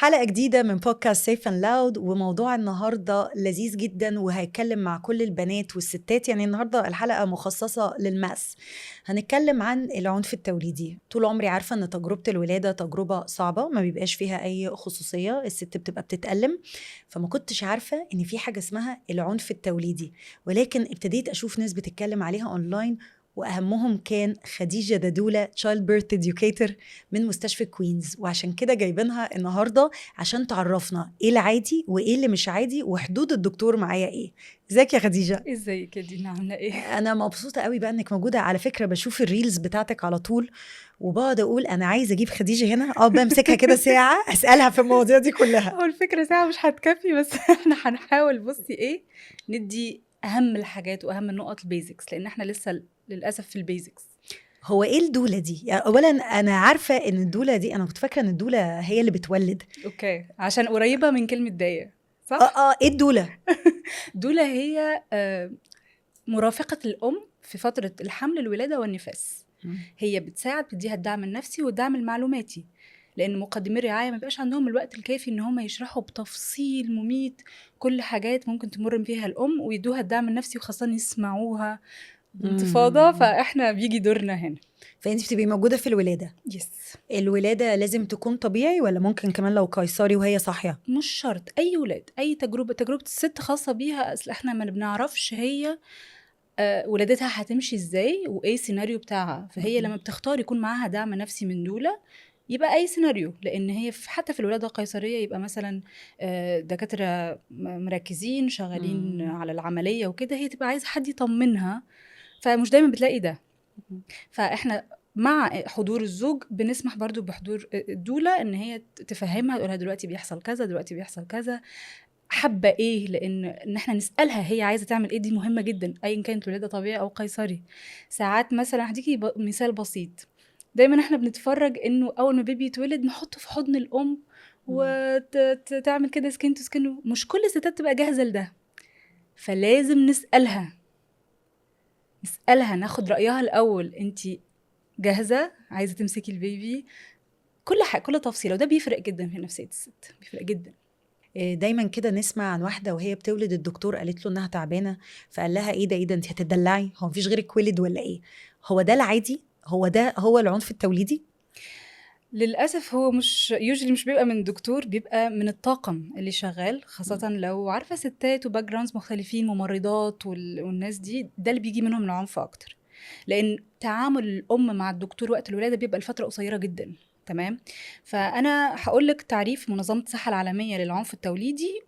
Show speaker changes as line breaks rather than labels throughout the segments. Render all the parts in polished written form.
حلقة جديدة من بودكاست سيف اند لاود، وموضوع النهاردة لذيذ جدا وهيتكلم مع كل البنات والستات. يعني النهاردة الحلقة مخصصة للماس. هنتكلم عن العنف التوليدي. طول عمري عارفة ان تجربة الولادة تجربة صعبة، ما بيبقاش فيها اي خصوصية، الست بتبقى بتتألم. فما كنتش عارفة ان في حاجة اسمها العنف التوليدي، ولكن ابتديت اشوف ناس بتتكلم عليها اونلاين، واهمهم كان خديجة دادولة تشايلد بيرث اديوكيتور من مستشفى كوينز. وعشان كده جايبينها النهارده عشان تعرفنا ايه العادي وايه اللي مش عادي وحدود الدكتور معايا ايه. ازيك يا خديجة؟
ازيك يا دينا، عامله ايه؟
انا مبسوطه قوي بقى انك موجوده. على فكره بشوف الريلز بتاعتك على طول، وبقعد اقول انا عايزه اجيب خديجه هنا، بمسكها كده ساعه اسالها في المواضيع دي كلها.
هو الفكره ساعه مش هتكفي، بس احنا هنحاول. بصي ايه، ندي اهم الحاجات واهم النقط البيزكس، لان احنا لسه للاسف في البيزكس.
هو ايه الدوله دي؟ يعني اولا انا عارفه ان الدوله دي، انا كنت فاكره ان الدوله هي اللي بتولد.
اوكي، عشان قريبه من كلمه دايه، صح؟
ايه الدوله؟
دوله هي مرافقه الام في فتره الحمل، الولاده والنفاس. هي بتساعد، بتديها الدعم النفسي والدعم المعلوماتي، لان مقدمي الرعايه ما بيبقاش عندهم الوقت الكافي ان هم يشرحوا بتفصيل مميت كل حاجات ممكن تمر فيها الام، ويدوها الدعم النفسي، وخاصه يسمعوها بانتفاضه. فاحنا بيجي دورنا هنا.
فانت بتبقي موجوده في الولاده.
يس.
الولاده لازم تكون طبيعي ولا ممكن كمان لو قيصري وهي صاحيه؟
مش شرط، اي ولاد، اي تجربه الست خاصه بيها. اصل احنا ما بنعرفش هي ولادتها هتمشي ازاي وايه السيناريو بتاعها. فهي لما بتختار يكون معاها دعم نفسي من دولة، يبقى اي سيناريو. لان هي حتى في الولاده القيصريه يبقى مثلا دكاتره مركزين شغالين على العمليه وكده، هي تبقى عايزه حد يطمنها، فمش دايما بتلاقي ده. فاحنا مع حضور الزوج بنسمح برضو بحضور الدولة، ان هي تفهمها، تقولها دلوقتي بيحصل كذا، دلوقتي بيحصل كذا، حابه ايه. لان احنا نسالها هي عايزه تعمل ايه، دي مهمه جدا، ايا كانت ولاده طبيعي او قيصري. ساعات مثلا هديكي مثال بسيط. دايما احنا بنتفرج انه اول ما بيبي يتولد نحطه في حضن الام وتعمل كده سكين تو سكين. مش كل الستات تبقى جاهزه لده، فلازم نسالها ناخد رايها الاول. انتي جاهزه؟ عايزه تمسكي البيبي؟ كل حاجه، كل تفصيله، وده بيفرق جدا في نفسيه الست، بيفرق جدا.
دايما كده نسمع عن واحده وهي بتولد الدكتور قالت له انها تعبانه، فقال لها ايه ده انت هتدلعي، هو مفيش غيرك ولد ولا ايه؟ هو ده العادي؟ هو العنف التوليدي؟
للأسف هو مش يوجولي، مش بيبقى من دكتور، بيبقى من الطاقم اللي شغال، خاصة لو عارفة ستات وباك جراوندز مختلفين، ممرضات والناس دي، ده اللي بيجي منهم العنف أكتر. لأن تعامل الأم مع الدكتور وقت الولادة بيبقى الفترة قصيرة جدا. تمام. فأنا هقولك تعريف منظمة الصحة العالمية للعنف التوليدي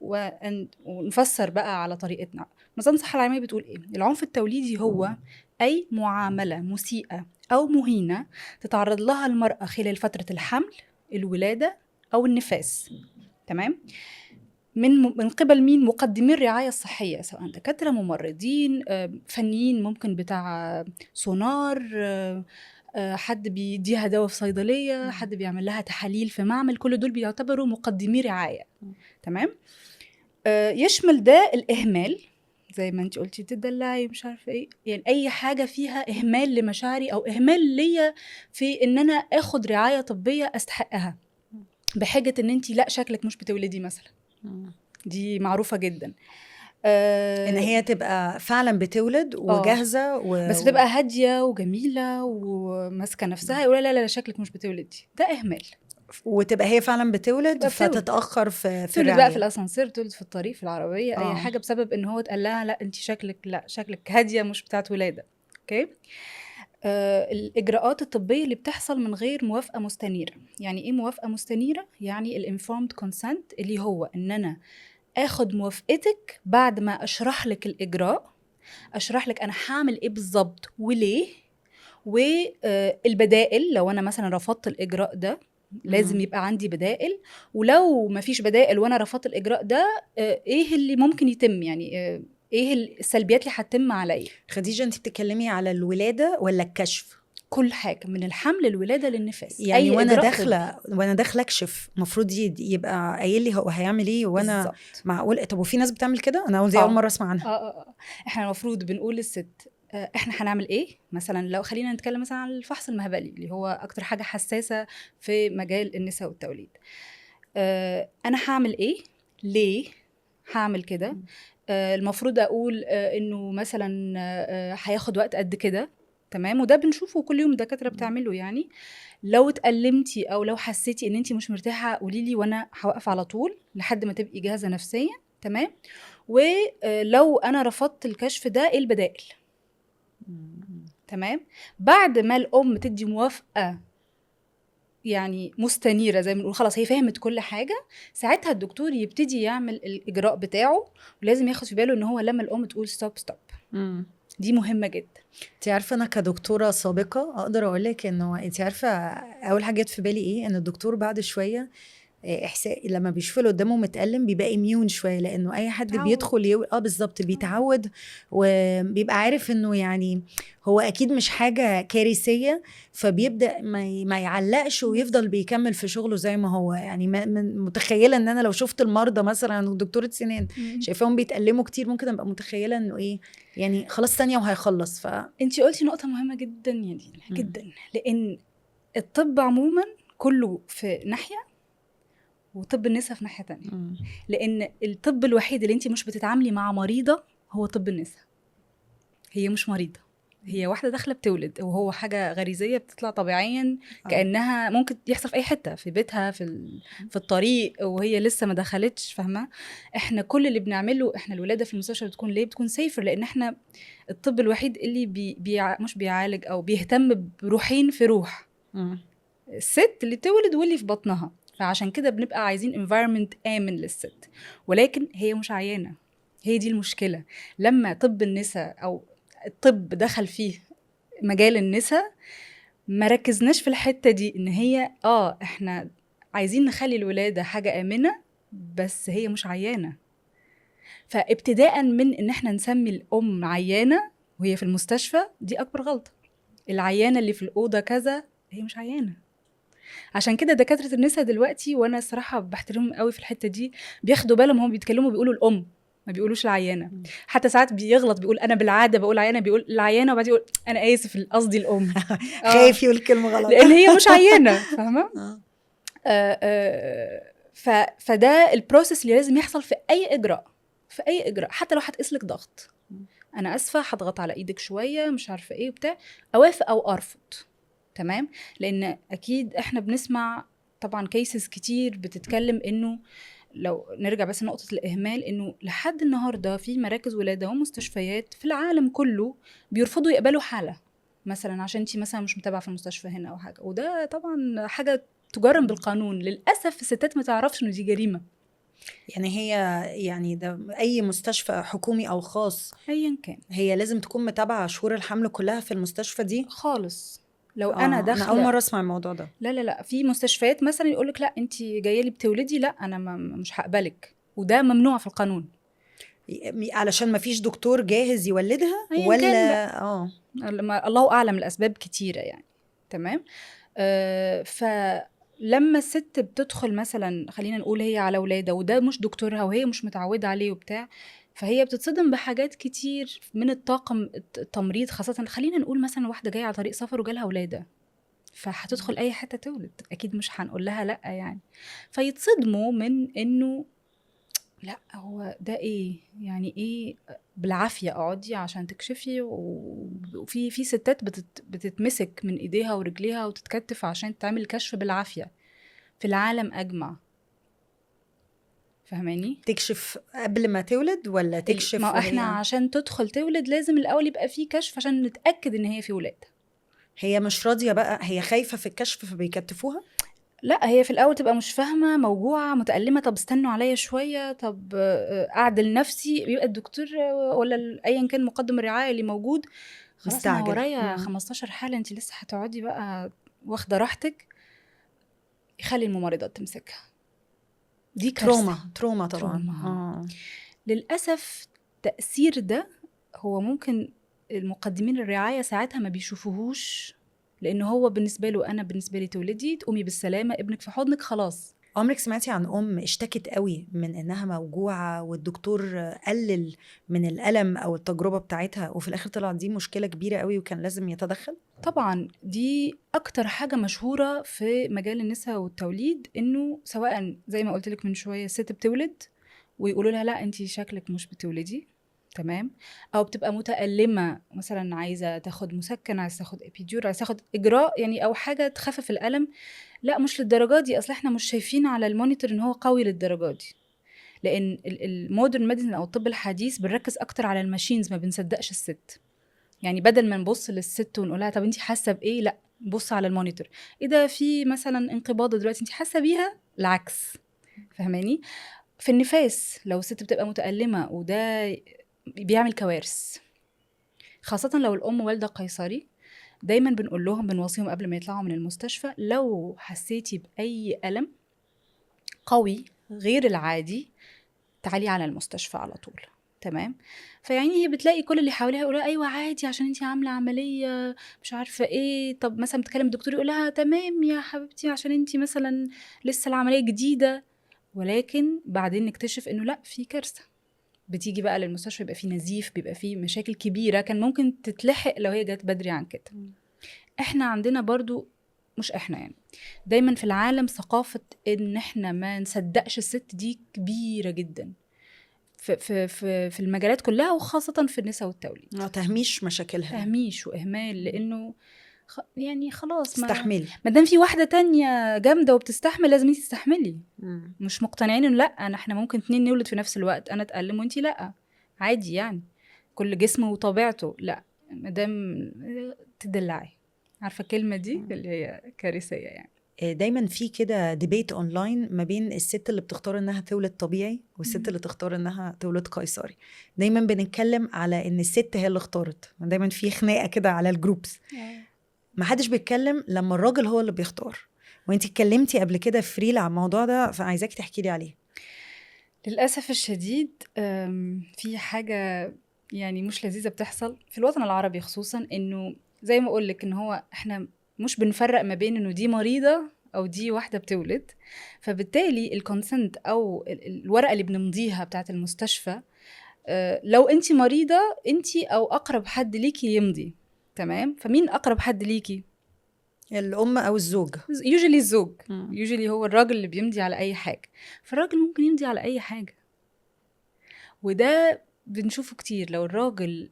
ونفسر بقى على طريقتنا. منظمة الصحة العالمية بتقول إيه؟ العنف التوليدي هو أي معاملة مسيئة أو مهينة تتعرض لها المرأة خلال فترة الحمل، الولادة أو النفاس. تمام. من قبل مين؟ مقدمي الرعاية الصحية، سواء دكاترة، ممرضين، فنيين، ممكن بتاع سونار، حد بيديها دواء في صيدلية، حد بيعمل لها تحاليل في معمل، كل دول بيعتبروا مقدمي رعاية. تمام. يشمل ده الإهمال، زي ما انت قلتي، تدلعي مش عارفه ايه، يعني اي حاجه فيها اهمال لمشاعري او اهمال ليا في ان انا اخد رعايه طبيه استحقها، بحجه ان انت لا شكلك مش بتولدي مثلا. دي معروفه جدا.
ان هي تبقى فعلا بتولد وجاهزه
بس بتبقى هاديه وجميله وماسكه نفسها، يقول لا لا لا شكلك مش بتولدي، ده اهمال.
وتبقى هي فعلا بتولد
تبقى بتولد،
فتتاخر في
تولد بقى في
الرعايه.
الاسانسير، تولد في الطريق، في العربيه، اي حاجه، بسبب ان هو اتقال لها لا انت شكلك، لا شكلك هاديه مش بتاعت ولاده. اوكي. الإجراءات الطبية اللي بتحصل من غير موافقة مستنيرة. يعني إيه موافقة مستنيرة؟ يعني الانفورمد كونسنت، اللي هو إن أنا أخد موافقتك بعد ما أشرح لك الإجراء، أشرح لك أنا هعمل إيه بالظبط وليه، والبدائل. لو أنا مثلا رفضت الإجراء ده لازم يبقى عندي بدائل، ولو ما فيش بدائل وأنا رفضت الإجراء ده إيه اللي ممكن يتم، يعني إيه السلبيات اللي هتتم عليا.
خديجه، انت بتتكلمي على الولاده ولا الكشف؟
كل حاجة من الحمل، الولادة، للنفاس،
يعني
أي
وانا
إجراء
داخله اكشف المفروض يبقى قايل لي هو هيعمل ايه، وانا
بالظبط.
معقول؟ طب وفي ناس بتعمل كده؟ انا دي اول مره اسمع عنها.
احنا المفروض بنقول للست احنا هنعمل ايه. مثلا لو خلينا نتكلم مثلا عن الفحص المهبلي، اللي هو اكتر حاجة حساسة في مجال النساء والتوليد. انا هعمل ايه، ليه هعمل كده، المفروض اقول انه مثلا هياخد وقت قد كده، تمام. وده بنشوفه كل يوم الدكاتره بتعمله يعني. لو اتألمتي او لو حسيتي ان انت مش مرتاحه قولي لي وانا هوقف على طول لحد ما تبقي جاهزه نفسيا، تمام. ولو انا رفضت الكشف ده ايه البدائل، تمام. بعد ما الام تدي موافقه يعني مستنيره زي ما بنقول، خلاص هي فهمت كل حاجه، ساعتها الدكتور يبتدي يعمل الاجراء بتاعه. ولازم ياخد في باله ان هو لما الام تقول ستوب ستوب دي مهمه جدا.
انت عارفه انا كدكتوره سابقه اقدر اقول لك انه انت عارفه اول حاجه جت في بالي ايه، ان الدكتور بعد شويه احساس لما بيشوف اللي قدامه متألم بيبقى اميون شويه، لانه اي حد
تعود.
بيدخل بالظبط بيتعود، وبيبقى عارف انه يعني هو اكيد مش حاجه كارثيه، فبيبدا ما يعلقش ويفضل بيكمل في شغله زي ما هو. يعني متخيله ان انا لو شفت المرضى مثلا ودكتوره سنان شايفاهم بيتألموا كتير، ممكن ابقى متخيله انه ايه يعني خلاص ثانيه وهيخلص.
انتي قلتي نقطه مهمه جدا يا دينا جدا، لان الطب عموما كله في ناحيه وطب النساء في ناحيه تانية. لان الطب الوحيد اللي انتي مش بتتعاملي مع مريضه هو طب النساء. هي مش مريضه، هي واحده داخله بتولد، وهو حاجه غريزيه بتطلع طبيعيا كانها ممكن يحصل في اي حته، في بيتها، في الطريق وهي لسه ما دخلتش، فاهمه. احنا كل اللي بنعمله، احنا الولاده في المستشفى بتكون ليه بتكون سيفر، لان احنا الطب الوحيد اللي مش بيعالج او بيهتم بروحين في روح الست اللي تولد واللي في بطنها. فعشان كده بنبقى عايزين environment آمن للست، ولكن هي مش عيانة. هي دي المشكلة. لما طب النساء أو الطب دخل فيه مجال النساء ما ركزناش في الحتة دي، إن هي إحنا عايزين نخلي الولادة حاجة آمنة، بس هي مش عيانة. فابتداء من إن احنا نسمي الأم عيانة وهي في المستشفى، دي أكبر غلطة. العيانة اللي في الأوضة كذا، هي مش عيانة. عشان كده دكاترة النساء دلوقتي، وانا الصراحة بحترمهم قوي في الحتة دي، بياخدوا بالهم هم بيتكلموا بيقولوا الام، ما بيقولوش العيانة. حتى ساعات بيغلط بيقول انا بالعادة بقول عيانة، بيقول العيانة، وبعدين يقول انا اسف قصدي الام.
خايف يقول كلمة غلط
لان هي مش عيانة، فاهمة. فده البروسيس اللي لازم يحصل في اي اجراء، في اي اجراء. حتى لو هتقيسلك ضغط، انا اسفة هضغط على ايدك شوية مش عارفة ايه وبتاع، اوافق او ارفض، تمام. لان اكيد احنا بنسمع طبعا كيسز كتير بتتكلم انه، لو نرجع بس نقطة الإهمال، إنه لحد النهاردة في مراكز ولادة ومستشفيات في العالم كله بيرفضوا يقبلوا حالة مثلا عشان انتي مثلا مش متابعة في المستشفى هنا أو حاجة. وده طبعا حاجة تجرم بالقانون. للأسف الستات ما تعرفش إنه دي جريمة.
يعني هي يعني ده أي مستشفى حكومي أو خاص
أيا كان
هي لازم تكون متابعة شهور الحمل كلها في المستشفى دي
خالص. لو أنا
أنا أول
داخلة،
مرة أسمع الموضوع ده.
لا في مستشفيات مثلا يقولك لا انتي جايه لي بتولدي، لا انا مش هقبلك، وده ممنوع في القانون.
علشان ما فيش دكتور جاهز يولدها
ايا كان بقى، الله اعلم الاسباب كتيره يعني، تمام. فلما الست بتدخل مثلا، خلينا نقول هي على ولاده وده مش دكتورها وهي مش متعوده عليه وبتاع، فهي بتتصدم بحاجات كتير من الطاقم التمريض خاصه. خلينا نقول مثلا واحده جايه على طريق سفر وجالها ولاده، فهتدخل اي حته تولد، اكيد مش هنقول لها لا يعني. فيتصدموا من انه لا هو ده ايه يعني، ايه بالعافيه اقعدي عشان تكشفي، وفي ستات بتتمسك من ايديها ورجليها وتتكتف عشان تعمل كشف بالعافيه في العالم اجمع، فهماني.
تكشف قبل ما تولد ولا تكشف
ما احنا
وهي
عشان تدخل تولد لازم الاول يبقى فيه كشف عشان نتاكد ان هي في ولاده.
هي مش راضية بقى، هي خايفة في الكشف فبيكتفوها؟
لا هي في الاول تبقى مش فاهمه، موجوعه متالمه، طب استنوا عليا شويه، طب اعدل نفسي. بيبقى الدكتور ولا ايا كان مقدم الرعايه اللي موجود، خلاص انا
مستعجل.
ورايا 15 حاله، انت لسه هتقعدي بقى واخده راحتك. يخلي الممرضات تمسكها، دي كارثه.
تروما طبعا.
تروما. للاسف تاثير ده هو ممكن المقدمين الرعايه ساعتها ما بيشوفوهوش، لان هو بالنسبه له، انا بالنسبه لي تولدي تقومي بالسلامه ابنك في حضنك خلاص.
عمرك سمعتي عن اشتكت قوي من انها موجوعة والدكتور قلل من الألم او التجربة بتاعتها وفي الاخر طلعت دي مشكلة كبيرة قوي وكان لازم يتدخل؟
طبعا دي اكتر حاجة مشهورة في مجال النساء والتوليد، انه سواء زي ما قلت لك من شوية الست بتولد ويقولوا لها لا انتي شكلك مش بتولدي، تمام، او بتبقى متألمة مثلا عايزة تاخد مسكن، عايزة تاخد ابيديور، عايزة تاخد اجراء يعني او حاجة تخفف الألم، لا مش للدرجة دي، اصل احنا مش شايفين على المونيتور ان هو قوي للدرجة دي، لان المودرن ميديسن او الطب الحديث بنركز اكتر على الماشينز، ما بنصدقش الست. يعني بدل ما نبص للست ونقولها طب انت حاسه بايه، لا نبص على المونيتور، ايه ده في مثلا انقباضه دلوقتي انت حاسه بيها، العكس، فهماني؟ في النفاس لو الست بتبقى متألمة وده بيعمل كوارث، خاصة لو الأم والدة قيصري، دايما بنقول لهم، بنوصيهم قبل ما يطلعوا من المستشفى، لو حسيتي بأي ألم قوي غير العادي تعالي على المستشفى على طول، تمام. فيعني هي بتلاقي كل اللي حواليها يقولوا ايوه عادي عشان انتي عامله عمليه مش عارفه ايه، طب مثلا بتكلم الدكتور يقول لها تمام يا حبيبتي عشان انتي مثلا لسه العمليه جديده، ولكن بعدين نكتشف انه لا، في كارثه. بتيجي بقى للمستشفى يبقى في نزيف، بيبقى في مشاكل كبيره كان ممكن تتلحق لو هي جت بدري عن كده. احنا عندنا برضو، مش احنا يعني، دايما في العالم ثقافه ان احنا ما نصدقش الست دي كبيره جدا في المجالات كلها، وخاصة في النساء والتوليد.
تهميش مشاكلها،
تهميش وإهمال، لأنه يعني خلاص
استحملي،
ما دام في واحدة تانية جامدة وبتستحمل لازم انتي تستحملي. مش مقتنعين انه لا، احنا ممكن 2 نولد في نفس الوقت، انا اتألم وانتي لا، عادي يعني، كل جسم وطبيعته. لا، ما دام تدلعي، عارفة الكلمة دي اللي هي كارثية يعني.
دايما في كده ديبيت اونلاين ما بين الست اللي بتختار انها تولد طبيعي والست اللي تختار انها تولد قيصري. دايما بنتكلم على ان الست هي اللي اختارت، دايما في خناقه كده على الجروبس، ما حدش بيتكلم لما الراجل هو اللي بيختار. وانتي اتكلمتي قبل كده في ريل على الموضوع ده، فعايزاكي تحكي لي عليه.
للأسف الشديد في حاجة يعني مش لذيذة بتحصل في الوطن العربي خصوصا، انه زي ما اقولك ان هو احنا مش بنفرق ما بين انه دي مريضة او دي واحدة بتولد، فبالتالي الكونسنت او الورقة اللي بنمضيها بتاعت المستشفى، لو انتي مريضة انتي او اقرب حد ليكي يمضي، تمام. فمين اقرب حد ليكي؟
الام او الزوج،
يوجولي الزوج، يوجولي هو الراجل اللي بيمضي على اي حاجة، فالراجل ممكن يمضي على اي حاجة، وده بنشوفه كتير. لو الراجل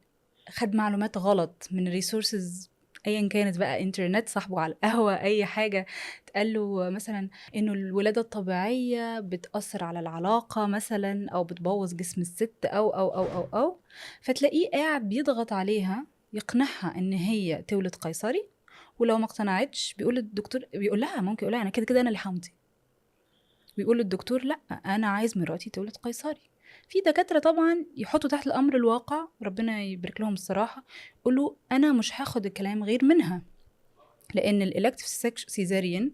خد معلومات غلط من ريسورسز ايا كانت بقى، انترنت، صاحبه على القهوة، اي حاجة، تقال له مثلا انه الولادة الطبيعية بتأثر على العلاقة مثلا، او بتبوظ جسم الست او فتلاقيه قاعد بيضغط عليها يقنعها ان هي تولد قيصري، ولو ما اقتنعتش بيقول للدكتور، بيقول لها ممكن يقول لها انا كده انا اللي همضي، ويقول للدكتور لا انا عايز مراتي تولد قيصري. في دكاترة طبعا يحطوا تحت الأمر الواقع، ربنا يبارك لهم الصراحة، يقولوا أنا مش هاخد الكلام غير منها، لأن الإلكتيف سيزاريان،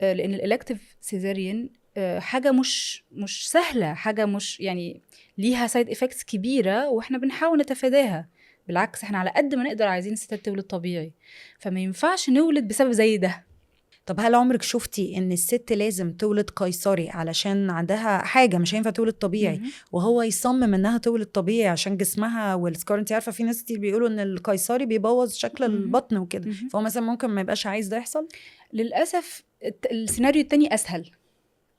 لأن الإلكتيف سيزاريان حاجة مش سهلة، حاجة مش يعني ليها سايد إفكتس كبيرة، وإحنا بنحاول نتفاداها. بالعكس احنا على قد ما نقدر عايزين الستات تولد طبيعي، فما ينفعش نولد بسبب زي ده.
طب هل عمرك شفتي ان الست لازم تولد قيصري علشان عندها حاجه مش هينفع تولد طبيعي، وهو يصمم انها تولد طبيعي عشان جسمها والسكار؟ انت عارفه في ناس كتير بيقولوا ان القيصري بيبوظ شكل البطن وكده، فهو مثلا ممكن ما يبقاش عايز ده يحصل.
للاسف السيناريو التاني اسهل،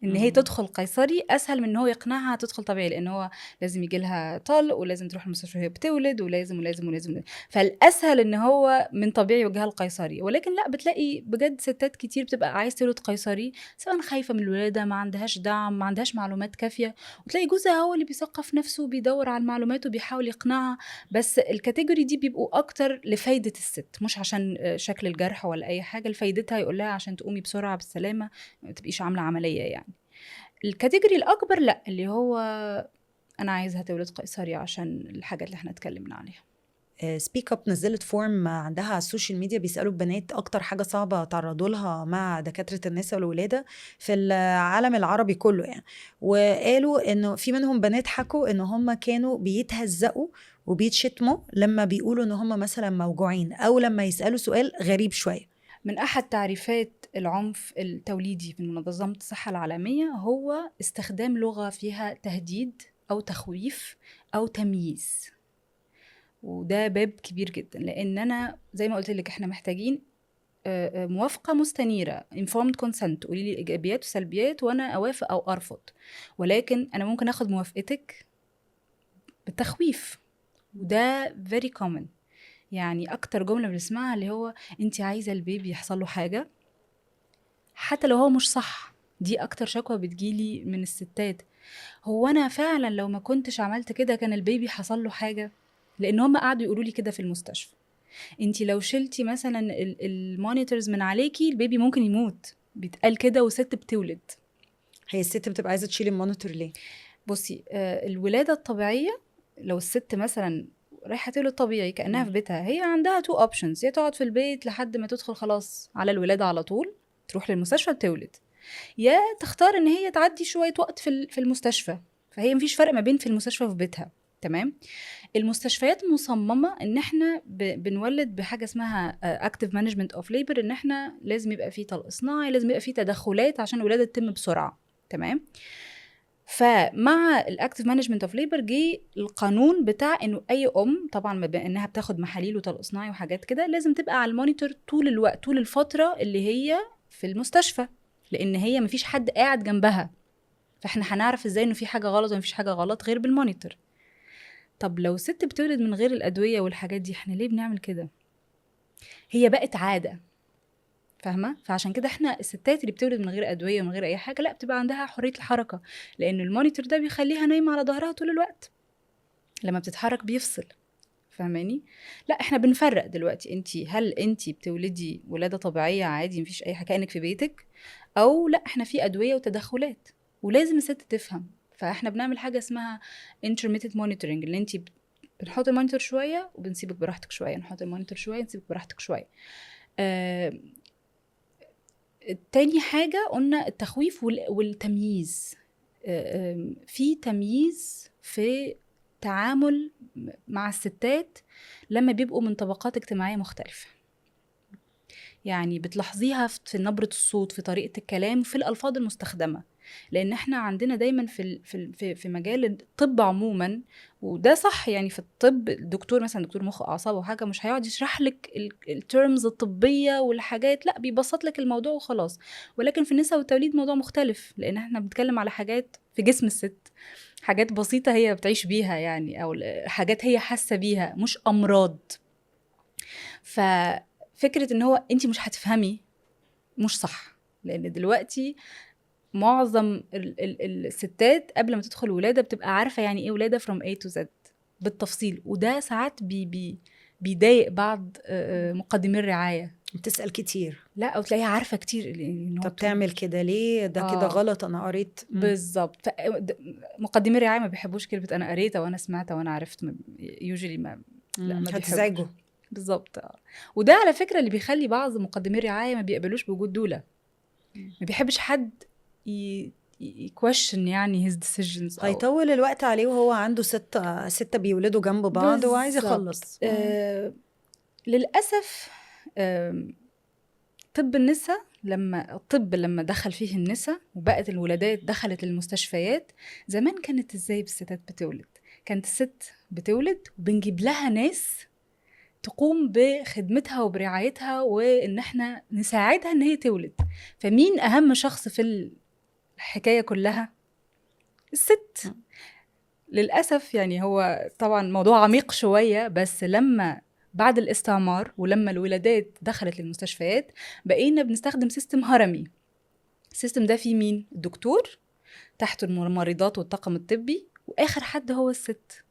ان هي تدخل قيصري اسهل من ان هو يقنعها تدخل طبيعي، لان هو لازم يجي لها طلق ولازم تروح المستشفى وهي بتولد ولازم، فالاسهل ان هو من طبيعي يوجهها القيصري. ولكن لا، بتلاقي بجد ستات كتير بتبقى عايز تولد قيصري، سواء خايفه من الولاده، ما عندهاش دعم، ما عندهاش معلومات كافيه، وتلاقي جوزها هو اللي بيثقف نفسه وبيدور على المعلومات وبيحاول يقنعها. بس الكاتيجوري دي بيبقوا اكتر لفايده الست، مش عشان شكل الجرح ولا اي حاجه، لفايدتها، يقول لها عشان تقومي بسرعه بالسلامه، ما تبقيش عامله عمليه يعني. الكاتيجوري الأكبر لأ، اللي هو أنا عايزها تولد قيصري عشان الحاجات اللي احنا اتكلمنا عليها.
سبيك اب نزلت فورم عندها على السوشيال ميديا، بيسألوا البنات أكتر حاجة صعبة تعرضوا لها مع دكاترة النساء والولادة في العالم العربي كله يعني. وقالوا إنه في منهم بنات حكوا إنه هم كانوا بيتهزقوا وبيتشتموا لما بيقولوا إن هم مثلا موجوعين، أو لما يسألوا سؤال غريب شوية.
من أحد تعريفات العنف التوليدي في منظمة الصحة العالمية هو استخدام لغة فيها تهديد أو تخويف أو تمييز. وده باب كبير جدا، لأن أنا زي ما قلت لك احنا محتاجين موافقة مستنيرة informed consent، تقولي لي إيجابيات وسلبيات وأنا أوافق أو أرفض. ولكن أنا ممكن أخد موافقتك بالتخويف، وده very common. يعني أكتر جملة بنسمعها اللي هو أنت عايزة البيبي يحصل له حاجة حتى لو هو مش صح. دي أكتر شكوى بتجيلي من الستات، هو أنا فعلا لو ما كنتش عملت كده كان البيبي حصل له حاجة. لأن هم قعدوا يقولوا لي كده في المستشفى، انتي لو شلتي مثلا المونيتورز من عليكي البيبي ممكن يموت. بيتقال كده وست بتولد.
هي الست بتبقى عايزه تشيل المونيتور ليه؟
بصي الولاده الطبيعيه، لو الست مثلا رايحه تولد طبيعي كانها في بيتها، هي عندها تو اوبشنز: يا تقعد في البيت لحد ما تدخل خلاص على الولاده على طول تروح للمستشفى بتولد، يا تختار ان هي تعدي شويه وقت في المستشفى. فهي مفيش فرق ما بين في المستشفى وفي بيتها. تمام. المستشفيات مصممه ان احنا بنولد بحاجه اسمها اكتيف مانجمنت اوف ليبر، ان احنا لازم يبقى فيه طلق صناعي، لازم يبقى فيه تدخلات عشان الولاده تتم بسرعه. تمام. فمع الاكتيف مانجمنت اوف ليبر جه القانون بتاع انه اي طبعا ما بين انها بتاخد محاليل وطلق صناعي وحاجات كده لازم تبقى على المونيتور طول الوقت، طول الفتره اللي هي في المستشفى، لان هي مفيش حد قاعد جنبها. فاحنا هنعرف ازاي انه في حاجه غلط ومفيش حاجه غلط غير بالمونيتور. طب لو ست بتولد من غير الادويه والحاجات دي، احنا ليه بنعمل كده؟ هي بقت عاده، فاهمه؟ فعشان كده احنا الستات اللي بتولد من غير ادويه ومن غير اي حاجه لا، بتبقى عندها حريه الحركه، لان المونيتور ده بيخليها نايمه على ظهرها طول الوقت، لما بتتحرك بيفصل. فاهماني؟ لا احنا بنفرق دلوقتي، هل انتي بتولدي ولاده طبيعيه عادي مفيش اي حاجه كانك في بيتك، او لا احنا في ادويه وتدخلات ولازم الست تفهم. فاحنا بنعمل حاجه اسمها intermittent monitoring، اللي انتي بنحط المونيتور شويه وبنسيبك براحتك شويه، نحط المونيتور شويه نسيبك براحتك شويه. تاني حاجه قلنا التخويف والتمييز. في تمييز في تعامل مع الستات لما بيبقوا من طبقات اجتماعيه مختلفه. يعني بتلاحظيها في نبرة الصوت، في طريقة الكلام، في الألفاظ المستخدمة. لأن احنا عندنا دايما في مجال الطب عموما، وده صح، يعني في الطب الدكتور مثلا دكتور مخ أعصاب وحاجة مش هيقعد يشرح لك التيرمز الطبية والحاجات، لا بيبسط لك الموضوع وخلاص. ولكن في النساء والتوليد موضوع مختلف، لأن احنا بنتكلم على حاجات في جسم الست، حاجات بسيطة هي بتعيش بيها يعني، أو حاجات هي حاسة بيها مش أمراض. ففكرة ان هو انتي مش هتفهمي مش صح، لان دلوقتي معظم الستات قبل ما تدخل ولادة بتبقى عارفة يعني ايه ولادة from A to Z بالتفصيل، وده ساعات بيضايق بعض مقدمي الرعاية.
بتسأل كتير،
لا او تلاقيها عارفة كتير
طب تعمل كده ليه؟ ده كده غلط، انا قريت.
بالظبط. مقدمي الرعاية ما بيحبوش كلمة انا قريت وانا سمعت وانا عرفت، يوجولي ما
هتزعجوا.
بالظبط. وده على فكرة اللي بيخلي بعض مقدمي الرعاية ما بيقبلوش بوجود دولة، ما بيحبش حد يكوشن يعني his decisions.
هيطول الوقت عليه وهو عنده ستة بيولدوا جنب بعض وعايز يخلص.
للأسف طب النساء لما دخل فيه النساء وبقت الولادات دخلت المستشفيات، زمان كانت ازاي بالستات بتولد؟ كانت الست بتولد وبنجيب لها ناس تقوم بخدمتها وبرعايتها وان احنا نساعدها ان هي تولد. فمين اهم شخص في الحكاية كلها؟ الست. للأسف يعني هو طبعا موضوع عميق شوية، بس لما بعد الاستعمار ولما الولادات دخلت للمستشفيات بقينا بنستخدم سيستم هرمي. السيستم ده فيه مين؟ الدكتور، تحته الممرضات والطاقم الطبي، وآخر حد هو الست.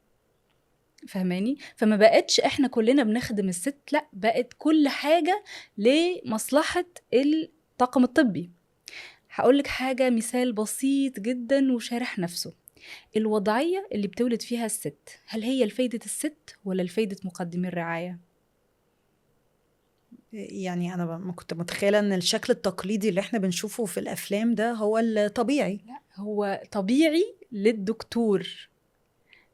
فهماني؟ فما بقتش احنا كلنا بنخدم الست، لا بقت كل حاجة لمصلحة الطاقم الطبي. هقولك حاجة مثال بسيط جدا وشارح نفسه. الوضعية اللي بتولد فيها الست، هل هي لفايدة الست ولا لفايدة مقدمي الرعاية؟
يعني أنا ما كنت متخيلة أن الشكل التقليدي اللي احنا بنشوفه في الأفلام ده هو الطبيعي.
لا، هو طبيعي للدكتور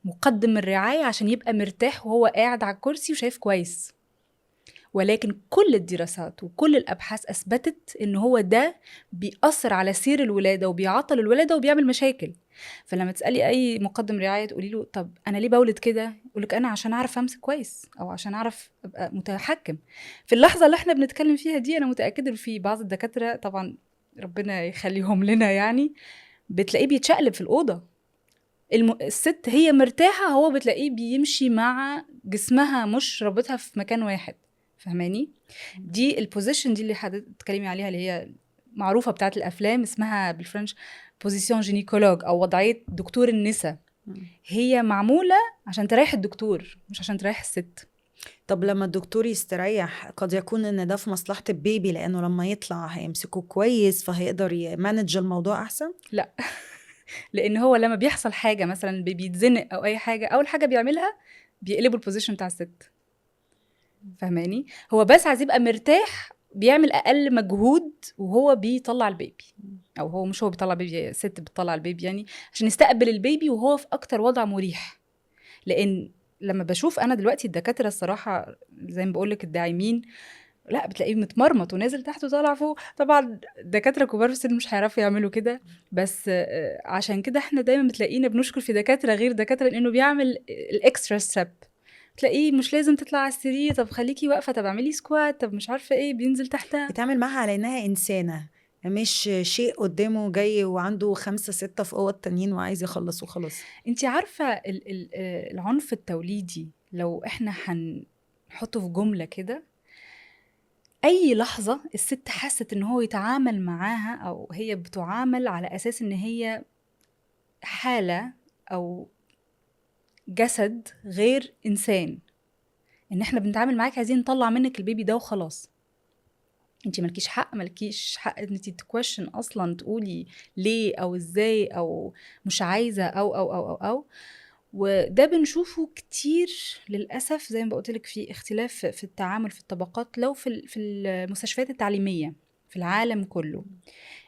مقدم الرعاية عشان يبقى مرتاح وهو قاعد على الكرسي وشايف كويس، ولكن كل الدراسات وكل الأبحاث أثبتت إن هو ده بيأثر على سير الولادة وبيعطل الولادة وبيعمل مشاكل. فلما تسألي أي مقدم رعاية تقولي له طب أنا ليه بولد كده؟ يقولك أنا عشان أعرف أمسك كويس أو عشان أعرف أبقى متحكم. في اللحظة اللي احنا بنتكلم فيها دي أنا متأكدة إن في بعض الدكاترة طبعا ربنا يخليهم لنا يعني بتلاقيه بيتشقلب في الأوضة. الست هي مرتاحة، هو بتلاقيه بيمشي مع جسمها مش رابطها في مكان واحد. فهماني؟ دي البوزيشن دي اللي حضرتك تتكلمي عليها اللي هي معروفة بتاعت الأفلام، اسمها بالفرنش بوزيسيون جينيكولوج أو وضعية دكتور النساء. هي معمولة عشان تريح الدكتور مش عشان تريح الست.
طب لما الدكتور يستريح قد يكون ان ده في مصلحة البيبي، لانه لما يطلع هيمسكه كويس فهيقدر يمانج الموضوع احسن.
لا لأن هو لما بيحصل حاجة مثلا بيتزنق أو أي حاجة، أول حاجة بيعملها بيقلبوا البوزيشن بتاع الست. فهماني؟ هو بس عايز يبقى مرتاح، بيعمل أقل مجهود وهو بيطلع البيبي، أو هو مش هو بيطلع بيبي، ست بتطلع البيبي يعني، عشان يستقبل البيبي وهو في أكتر وضع مريح. لأن لما بشوف أنا دلوقتي الدكاترة الصراحة زي ما بقولك الداعمين، لا بتلاقيه متمرمط ونازل تحت وطالع فوق. طبعا دكاترة كبار في السن مش هيعرفوا يعملوا كده، بس عشان كده احنا دايما بتلاقينا بنشكر في دكاترة غير دكاترة لأنه بيعمل الإكسترا ستيب. تلاقيه مش لازم تطلع على السرير، طب خليكي واقفة، طب اعملي سكوات، طب مش عارفة ايه، بينزل تحتها.
بيتعامل معها على انها انسانة، مش شيء قدامه جاي وعنده 5 6 في قوة التانيين وعايز يخلص وخلاص.
انتي عارفة العنف التوليدي لو احنا هنحطه في جملة كده، اي لحظة الست حست ان هو يتعامل معاها او هي بتعامل على اساس ان هي حالة او جسد غير انسان، ان احنا بنتعامل معاك عايزين نطلع منك البيبي ده وخلاص، انتي مالكيش حق ان انتي تكويشن اصلا تقولي ليه او ازاي او مش عايزة او وده بنشوفه كتير للأسف. زي ما بقولتلك في اختلاف في التعامل في الطبقات لو في المستشفيات التعليمية في العالم كله.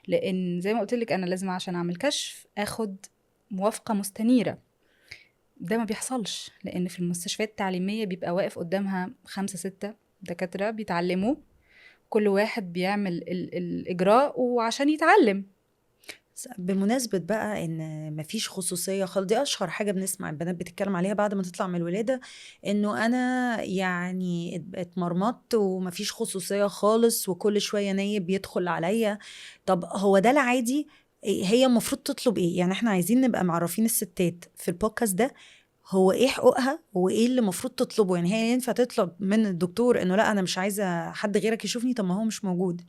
لأن زي ما قلتلك أنا لازم عشان أعمل كشف أخد موافقة مستنيرة، ده ما بيحصلش لأن في المستشفيات التعليمية بيبقى واقف قدامها 5 6 دكاترة بيتعلموا، كل واحد بيعمل الإجراء وعشان يتعلم.
بمناسبة بقى ان مفيش خصوصية خالص، دي اشهر حاجة بنسمع البنات بتتكلم عليها بعد ما تطلع من الولادة، انه انا يعني اتمرمطت ومفيش خصوصية خالص وكل شوية نايب يدخل عليا. طب هو ده العادي؟ هي المفروض تطلب ايه؟ يعني احنا عايزين نبقى معرفين الستات في البودكاست ده هو ايه حقوقها وايه اللي المفروض تطلبه. يعني هي ينفع تطلب من الدكتور انه لا انا مش عايزة حد غيرك يشوفني؟ طب ما هو مش موجود.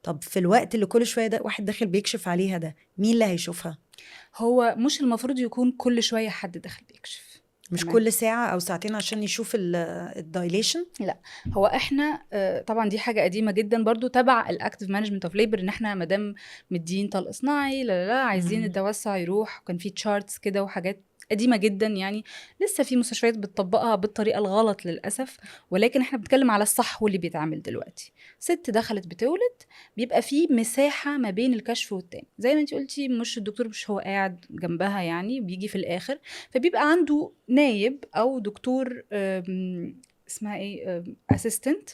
طب في الوقت اللي كل شوية ده واحد داخل بيكشف عليها، ده مين اللي هيشوفها؟
هو مش المفروض يكون كل شوية حد داخل بيكشف،
مش
تمام؟
كل ساعة أو ساعتين عشان يشوف الدايليشن؟
لا هو احنا طبعا دي حاجة قديمة جدا برضو تبع الاكتيف مانجمنت اوف ليبر، ان احنا مادام مدين طلق صناعي لا عايزين التوسع يروح، وكان في تشارتس كده وحاجات قديمة جدا يعني، لسه في مستشفيات بتطبقها بالطريقة الغلط للأسف. ولكن احنا بنتكلم على الصح واللي بيتعمل دلوقتي. ست دخلت بتولد بيبقى في مساحة ما بين الكشف والتاني، زي ما انتي قلتي مش الدكتور مش هو قاعد جنبها يعني، بيجي في الآخر، فبيبقى عنده نايب أو دكتور اسمها ايه اسيستنت،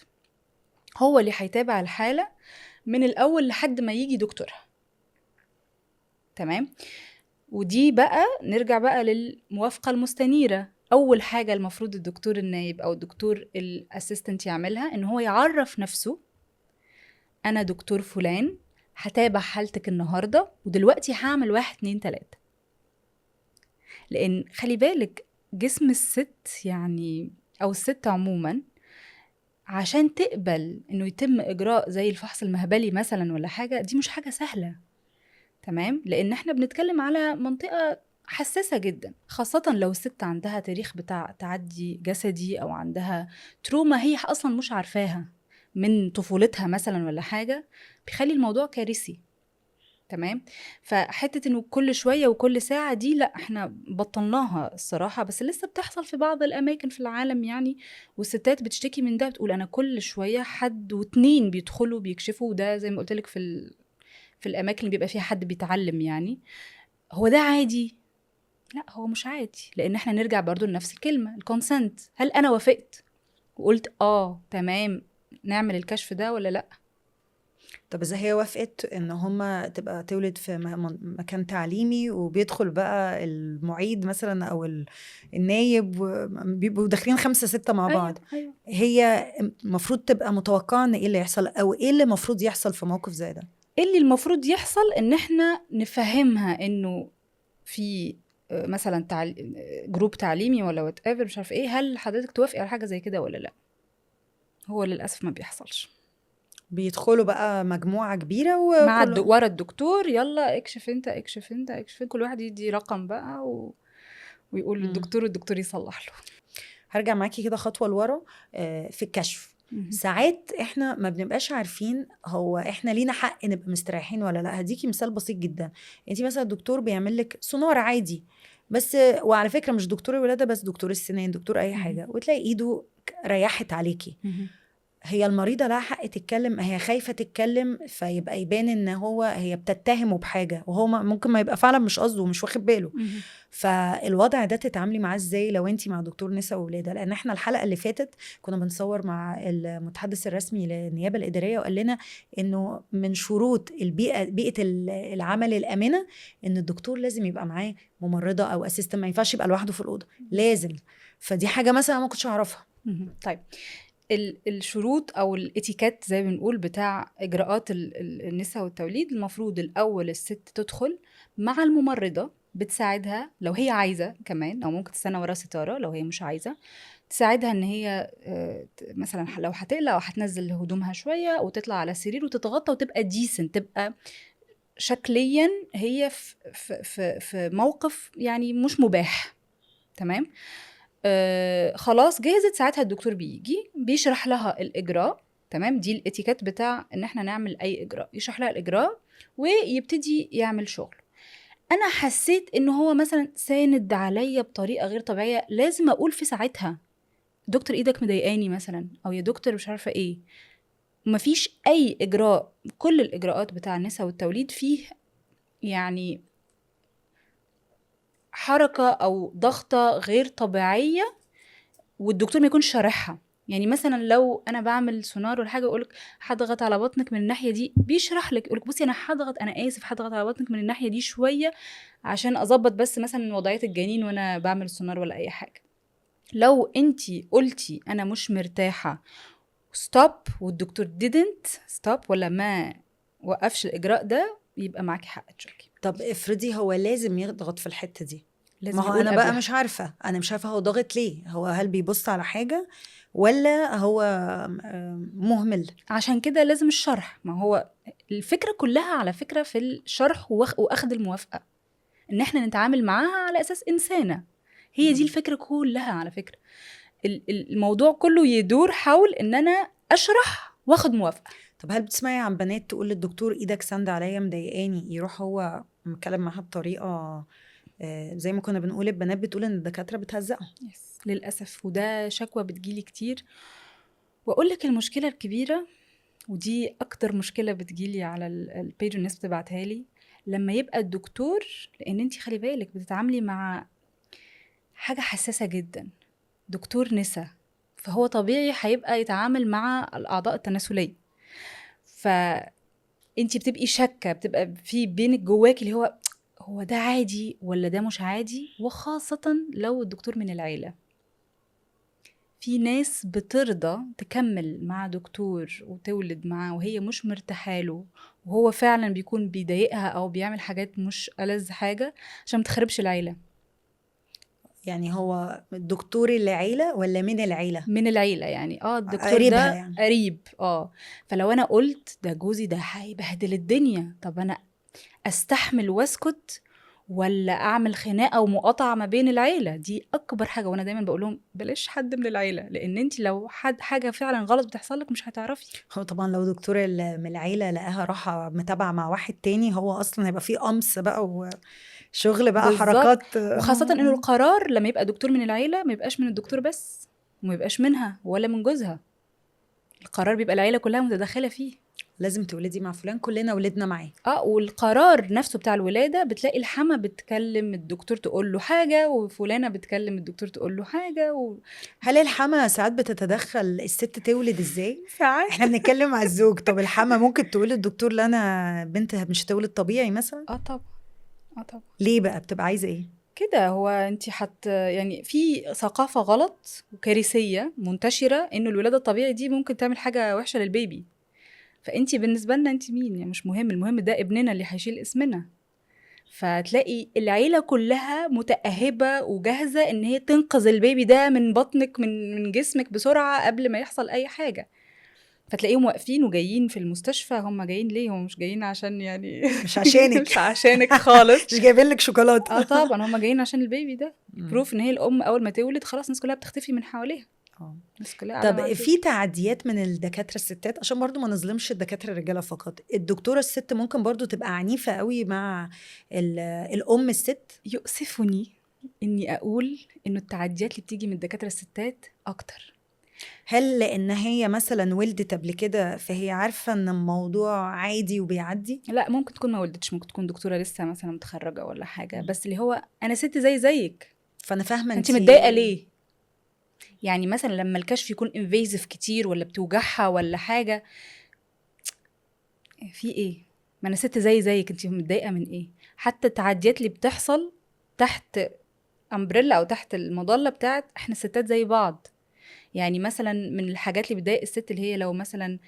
هو اللي هيتابع الحالة من الأول لحد ما يجي دكتورها، تمام؟ ودي بقى نرجع بقى للموافقة المستنيرة. أول حاجة المفروض الدكتور النايب أو الدكتور الأسيستنت يعملها إن هو يعرف نفسه، أنا دكتور فلان هتابع حالتك النهاردة ودلوقتي هعمل 1 2 3. لأن خلي بالك جسم الست يعني أو الست عموما عشان تقبل إنه يتم إجراء زي الفحص المهبلي مثلا ولا حاجة، دي مش حاجة سهلة، تمام؟ لأن احنا بنتكلم على منطقة حساسة جدا، خاصة لو الست عندها تاريخ بتاع تعدي جسدي أو عندها تروما هي أصلا مش عارفاها من طفولتها مثلا ولا حاجة، بيخلي الموضوع كارثي، تمام؟ فحتة انه كل شوية وكل ساعة دي لا احنا بطلناها الصراحة، بس لسه بتحصل في بعض الاماكن في العالم يعني، والستات بتشتكي من ده، بتقول انا كل شوية 1 و2 بيدخلوا بيكشفوا. وده زي ما قلتلك في الاماكن اللي بيبقى فيها حد بيتعلم يعني. هو ده عادي؟ لا هو مش عادي، لان احنا نرجع برضو لنفس الكلمة الكونسنت. هل انا وافقت وقلت تمام نعمل الكشف ده ولا لا.
طب إذا هي وافقت إن هما تبقى تولد في مكان تعليمي، وبيدخل بقى المعيد مثلا أو النايب، بيبقوا داخلين 5 6 مع
ايوه
بعض،
ايوه
هي المفروض تبقى متوقعة إن إيه اللي يحصل، أو إيه اللي المفروض يحصل في موقف زي ده؟
اللي المفروض يحصل ان احنا نفهمها انه في مثلا جروب تعليمي ولا وات ايفر مش عارف ايه، هل حضرتك توافقي على حاجه زي كده ولا لا. هو للاسف ما بيحصلش.
بيدخلوا بقى مجموعة كبيرة
مع
وكل
ورا الدكتور، يلا اكشف انت اكشف انت اكشف انت. كل واحد يدي رقم بقى ويقول للدكتور والدكتور يصلح له.
هرجع معاكي كده خطوة لورا في الكشف. ساعات احنا ما بنبقاش عارفين هو احنا لينا حق نبقى مستريحين ولا لا. هديكي مثال بسيط جدا. انتي مثلا الدكتور بيعمل لك سونار عادي، بس وعلى فكرة مش دكتور الولادة بس، دكتور السنان، دكتور اي حاجة، وتلاقي ايده ريحت عليكي. هي المريضة لها حق تتكلم، هي خايفة تتكلم، فيبقى يبان ان هي بتتهمه بحاجة، وهو ممكن ما يبقى فعلا مش قصده ومش واخد باله. فالوضع ده تتعاملي معاه ازاي لو انتي مع دكتور نساء وولادة؟ لان احنا الحلقة اللي فاتت كنا بنصور مع المتحدث الرسمي للنيابة الإدارية، وقال لنا انه من شروط بيئة العمل الآمنة ان الدكتور لازم يبقى معاه ممرضة او اسيستنت، ما ينفعش يبقى لوحده في الأوضة، لازم. فدي حاجة مثلا ما كنتش اعرفها.
طيب الشروط او الاتيكات زي ما بنقول بتاع اجراءات النساء والتوليد، المفروض الاول الست تدخل مع الممرضه بتساعدها لو هي عايزه كمان، او ممكن تستنى ورا ستاره لو هي مش عايزه، تساعدها ان هي مثلا لو هتقلع او هتنزل هدومها شويه وتطلع على السرير وتتغطى وتبقى ديسنت، تبقى شكليا هي في موقف يعني مش مباح. تمام. خلاص جهزت، ساعتها الدكتور بيجي بيشرح لها الإجراء. تمام. دي الاتيكيت بتاع ان احنا نعمل اي اجراء، يشرح لها الاجراء ويبتدي يعمل شغل. انا حسيت ان هو مثلا ساند عليا بطريقه غير طبيعيه، لازم اقول في ساعتها دكتور ايدك مضايقاني مثلا، او يا دكتور مش عارفه ايه. مفيش اي اجراء، كل الاجراءات بتاع النساء والتوليد فيه يعني حركه او ضغطه غير طبيعيه والدكتور ما يكونش شارحها. يعني مثلا لو انا بعمل سونار ولا حاجه يقولك هضغط على بطنك من الناحيه دي، بيشرح لك يقولك بصي انا هضغط، انا اسف هضغط على بطنك من الناحيه دي شويه عشان اظبط بس مثلا وضعيه الجنين وانا بعمل السونار ولا اي حاجه. لو انتي قلتي انا مش مرتاحه ستوب والدكتور didn't stop ولا ما وقفش الاجراء ده، يبقى معاكي حق تشاركي.
طب افرضي هو لازم يضغط في الحتة دي،
لازم
ما هو
يقول
انا بقى
قبلها.
مش عارفة، انا مش عارفة هو ضاغط ليه، هو هل بيبص على حاجة ولا هو مهمل؟
عشان كده لازم الشرح. ما هو الفكرة كلها على فكرة في الشرح واخد الموافقة، ان احنا نتعامل معاها على اساس انسانة. هي دي الفكرة كلها على فكرة. الموضوع كله يدور حول ان انا اشرح واخد موافقة.
طب هل بتسمعي عن بنات تقول للدكتور ايدك ساند عليا مضايقاني، يروح هو متكلم معاها بطريقة زي ما كنا بنقول البنات بتقول ان الدكاترة بتهزقهم؟
للأسف، وده شكوى بتجيلي كتير. واقول لك المشكلة الكبيرة، ودي اكتر مشكلة بتجيلي على البيج الناس بتبعتها لي، لما يبقى الدكتور، لان انتي خلي بالك بتتعاملي مع حاجة حساسة جدا، دكتور نسا، فهو طبيعي هيبقى يتعامل مع الأعضاء التناسلية. فأنتي بتبقي شاكة، بتبقى في بينك جواك اللي هو ده عادي ولا ده مش عادي. وخاصة لو الدكتور من العيلة، في ناس بترضى تكمل مع دكتور وتولد معاه وهي مش مرتاحاله، وهو فعلا بيكون بيضايقها أو بيعمل حاجات مش ألذ حاجة عشان متخربش العيلة.
يعني هو الدكتور اللي عيلة ولا من العيلة؟
من العيلة يعني الدكتور
قريبها
ده
يعني.
قريب. فلو انا قلت ده جوزي ده هيبهدل الدنيا، طب انا استحمل واسكت ولا اعمل خناقه ومقاطعه ما بين العيله؟ دي اكبر حاجه. وانا دايما بقول لهم بلاش حد من العيله، لان انت لو حاجه فعلا غلط بتحصل لك مش هتعرفي.
هو طبعا لو دكتور من العيلة لقاها راحة متابعة مع واحد تاني، هو اصلا هيبقى فيه قمص بقى وشغل بقى
بالظبط.
حركات.
وخاصه انه القرار لما يبقى دكتور من العيله ما يبقاش من الدكتور بس، وما يبقاش منها ولا من جوزها، القرار بيبقى العيله كلها متدخله فيه.
لازم تولدي مع فلان، كلنا ولدنا معاه.
والقرار نفسه بتاع الولاده بتلاقي الحما بتكلم الدكتور تقول له حاجه، وفلانه بتكلم الدكتور تقول له حاجه
هل الحما ساعات بتتدخل الست تولد ازاي؟
ساعات.
احنا بنتكلم على الزوج، طب الحما ممكن تقول للدكتور لا انا بنت مش هتولد طبيعي مثلا؟
طبعا طبعا.
ليه بقى؟ بتبقى عايزه ايه؟
كده هو انت يعني في ثقافه غلط وكارثيه منتشره انه الولاده الطبيعي دي ممكن تعمل حاجه وحشه للبيبي. فانت بالنسبه لنا انت مين؟ يعني مش مهم، المهم ده ابننا اللي هيشيل اسمنا. فتلاقي العيله كلها متاهبه وجاهزه ان هي تنقذ البيبي ده من بطنك، من جسمك بسرعه قبل ما يحصل اي حاجه. فتلاقيهم واقفين وجايين في المستشفى. هم جايين ليه؟ هم مش جايين عشان يعني
مش عشانك.
مش عشانك خالص.
مش جايبين لك شوكولاته.
طبعا هم جايين عشان البيبي ده. بروف ان هي الام اول ما تولد خلاص الناس كلها بتختفي من حواليها. الناس كلها قاعدة مع
طب
البيبي.
في تعديات من الدكاتره الستات، عشان برضو ما نظلمش الدكاتره الرجاله فقط، الدكتوره الست ممكن برضو تبقى عنيفه قوي مع الام الست؟
يؤسفني اني اقول انه التعديات اللي بتيجي من الدكاتره الستات اكتر.
هل لان هي مثلا ولدت قبل كده فهي عارفه ان الموضوع عادي وبيعدي؟
لا، ممكن تكون ما ولدتش، ممكن تكون دكتوره لسه مثلا متخرجه ولا حاجه، بس اللي هو انا ست زيك.
فانا فاهمه
انت متضايقه ليه؟ يعني مثلا لما الكشف يكون انفيزيف كتير ولا بتوجعها ولا حاجه، في ايه؟ ما انا ست زيك، انت متضايقه من ايه؟ حتى التعديات اللي بتحصل تحت امبريلا او تحت المظله بتاعت احنا الستات زي بعض. يعني مثلا من الحاجات اللي بتضايق الست اللي هي لو مثلا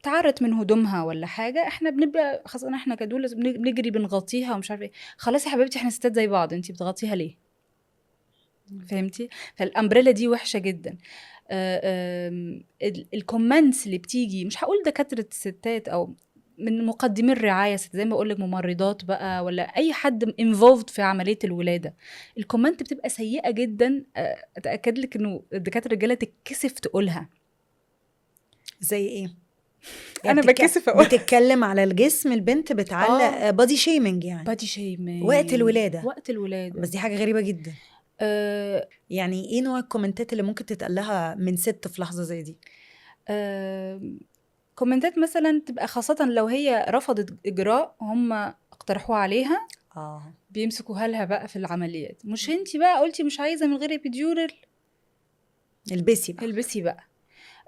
تعرت من هدومها ولا حاجه، احنا بنبقى خاصه احنا كدول بنجري بنغطيها ومش عارفه ايه. خلاص يا حبيبتي احنا ستات زي بعض، انتي بتغطيها ليه؟ فهمتي؟ فالامبريلا دي وحشه جدا. الكومنتس اللي بتيجي، مش هقول دكاتره الستات او من مقدمين الرعايه ست، زي ما بقول لك ممرضات بقى ولا اي حد انفولد في عمليه الولاده، الكومنت بتبقى سيئه جدا. اتاكد لك انه الدكاتره الرجاله تتكسف تقولها.
زي ايه؟
انا بكسف اقول.
بتتكلم على الجسم، البنت بتعلق بادي شيمينج، يعني
بادي شيمينج
وقت الولاده.
بس
دي حاجه غريبه جدا. يعني ايه نوع الكومنتات اللي ممكن تتقال لها من ست في لحظه زي دي؟
كومنتات مثلا تبقى خاصه لو هي رفضت اجراء هم اقترحوه عليها، بيمسكوها لها بقى في العمليات. مش انتي بقى قلتي مش عايزه من غير ابيديورال، البسي بقى.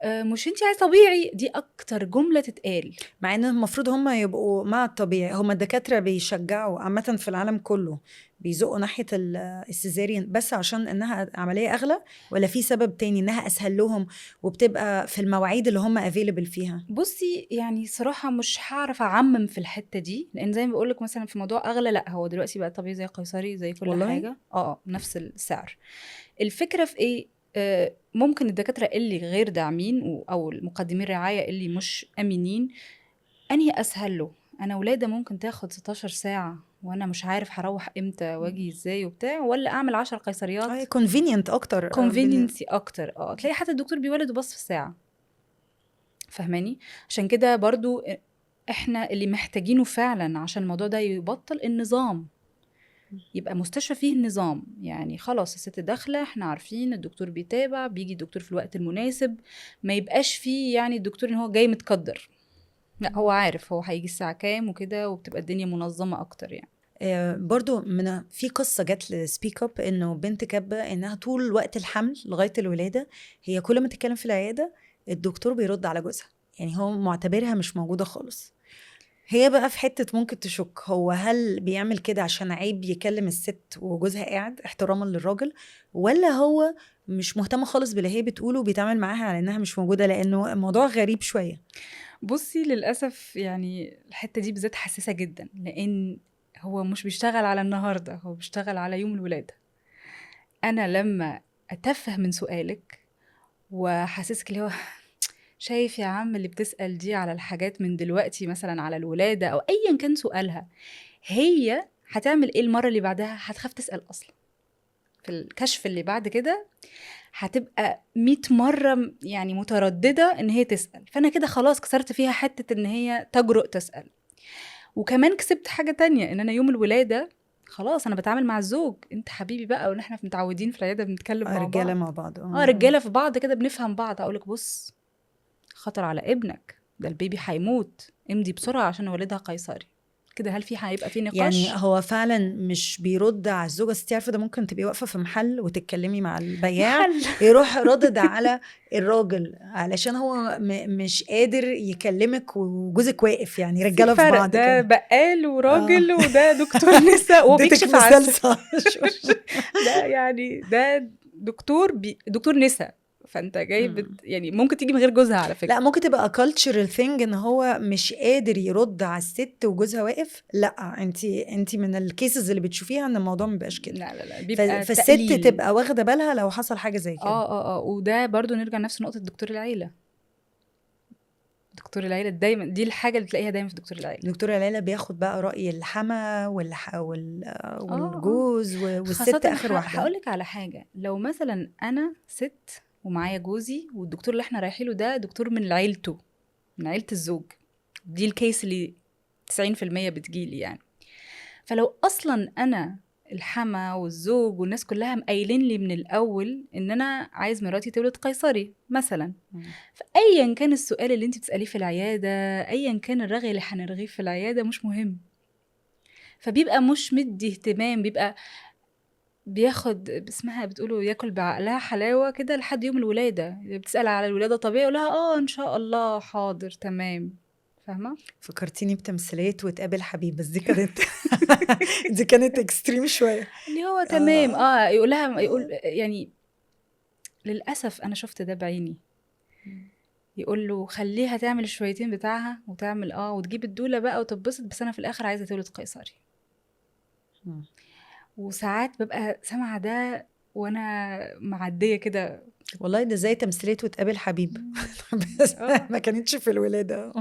مش انتي عايزه طبيعي، دي اكتر جمله تتقال.
مع ان المفروض هم يبقوا مع الطبيعي. هم الدكاتره بيشجعوا عامه في العالم كله، بيزقوا ناحيه السيزاريان بس عشان انها عمليه اغلى، ولا في سبب تاني انها اسهل لهم وبتبقى في المواعيد اللي هم افيلبل فيها؟
بصي يعني صراحه مش هعرف اعمم في الحته دي، لان زي ما بقول لك مثلا في موضوع اغلى، لا هو دلوقتي بقى طبيعي زي قيصري زي كل والله؟ حاجه نفس السعر. الفكره في ايه؟ ممكن الدكاتره اللي غير داعمين او المقدمين الرعايه اللي مش امينين، انهي اسهل له؟ انا ولاده ممكن تاخد 16 ساعه وانا مش عارف هروح امتى واجي ازاي وبتاع، ولا اعمل 10 قيصريات؟
كونفينينت اكتر.
كونفينينسي اكتر. تلاقي حتى الدكتور بيولد وبص في الساعه. فهماني؟ عشان كده برضو احنا اللي محتاجينه فعلا عشان الموضوع ده يبطل النظام، يبقى مستشفى فيه النظام. يعني خلاص الست داخله احنا عارفين الدكتور بيتابع، بيجي الدكتور في الوقت المناسب، ما يبقاش فيه يعني الدكتور ان هو جاي متقدر، لا هو عارف هو هيجي الساعه كام وكده، وبتبقى الدنيا منظمه اكتر. يعني
برضو في قصة جات لسبيك اب انه بنت كاتبة انها طول وقت الحمل لغاية الولادة هي كل ما تتكلم في العيادة الدكتور بيرد على جوزها، يعني هو معتبرها مش موجودة خالص. هي بقى في حتة ممكن تشك هو هل بيعمل كده عشان عيب يكلم الست وجوزها قاعد احتراما للراجل، ولا هو مش مهتم خالص باللي هي بتقوله وبيتعامل معاها على انها مش موجودة، لانه الموضوع غريب شوية.
بصي للأسف يعني الحتة دي بالذات حساسة جدا، لأن هو مش بيشتغل على النهاردة، هو بيشتغل على يوم الولادة. أنا لما أتفه من سؤالك وحسسك اللي هو شايف يا عم اللي بتسأل دي على الحاجات من دلوقتي مثلا على الولادة أو أيا كان سؤالها، هي هتعمل إيه المرة اللي بعدها؟ هتخاف تسأل أصلا. في الكشف اللي بعد كده هتبقى 100 مرة يعني مترددة إن هي تسأل. فأنا كده خلاص كسرت فيها حتة إن هي تجرؤ تسأل. وكمان كسبت حاجة تانية، إن أنا يوم الولادة خلاص أنا بتعامل مع الزوج، أنت حبيبي بقى، وإن إحنا متعودين في العيادة بنتكلم مع
رجالة مع بعض.
رجالة في بعض كده بنفهم بعض. أقولك بص، خطر على ابنك، ده البيبي هيموت، امضي بسرعه عشان والدها قيصري كده. هل هيبقى في نقاش؟
يعني هو فعلا مش بيرد على الزوجة. ستي عارفة ده ممكن تبقي واقفة في محل وتتكلمي مع البياع
محل
يروح ردد على الراجل علشان هو مش قادر يكلمك وجوزك واقف، يعني
في
رجالة في
فرق،
بعض
ده
كده.
بقال وراجل
اه
وده دكتور نساء
اديتك
وبيكشف على
مثال صح.
ده يعني ده دكتور دكتور نساء، فانت جاي
مم.
يعني ممكن تيجي من غير جوزها على فكره.
لا ممكن تبقى cultural thing ان هو مش قادر يرد على الست وجوزها واقف. لا انت من الكيسز اللي بتشوفيها ان الموضوع مبقاش كده.
لا بيبقى
فالست
تقليل.
تبقى واخده بالها لو حصل حاجه زي كده.
اه وده برضو نرجع لنفس نقطه دكتور العيله. دكتور العيله دايما دي الحاجه اللي تلاقيها دايما في دكتور العيله.
دكتور العيله بياخد بقى راي الحما
اه
والجوز والست
خاصة
اخر واحده.
هقولك على حاجة، لو مثلا أنا ست ومعايا جوزي والدكتور اللي احنا رايحينه ده دكتور من عيلته، من عيلة الزوج، دي الكيس اللي 90% بتجيلي يعني. فلو أصلا أنا الحما والزوج والناس كلها مقايلين لي من الأول إن أنا عايز مراتي تولد قيصري مثلا، فأيا كان السؤال اللي انت بتسأليه في العيادة، أيا كان الرغي اللي هنرغيه في العيادة مش مهم، فبيبقى مش مدي اهتمام، بيبقى بياخد اسمها بتقولوا ياكل بعقلها حلاوة كده لحد يوم الولادة. بتسأل على الولادة طبيعي يقولها ان شاء الله حاضر تمام، فاهمة؟
فكرتيني بتمثيلية وتقابل حبيب، بس دي كانت دي كانت اكستريم شويه.
اللي هو تمام
آه.
يقولها يقول يعني للأسف أنا شفت ده بعيني، يقول له خليها تعمل الشويتين بتاعها وتعمل وتجيب الدولة بقى وتبسط، بس أنا في الآخر عايزة تولد قيصري. وساعات ببقى سامعة ده وأنا معدية كده،
والله ده زي تمثيلية وتقابل حبيب بس ما كانتش في الولادة.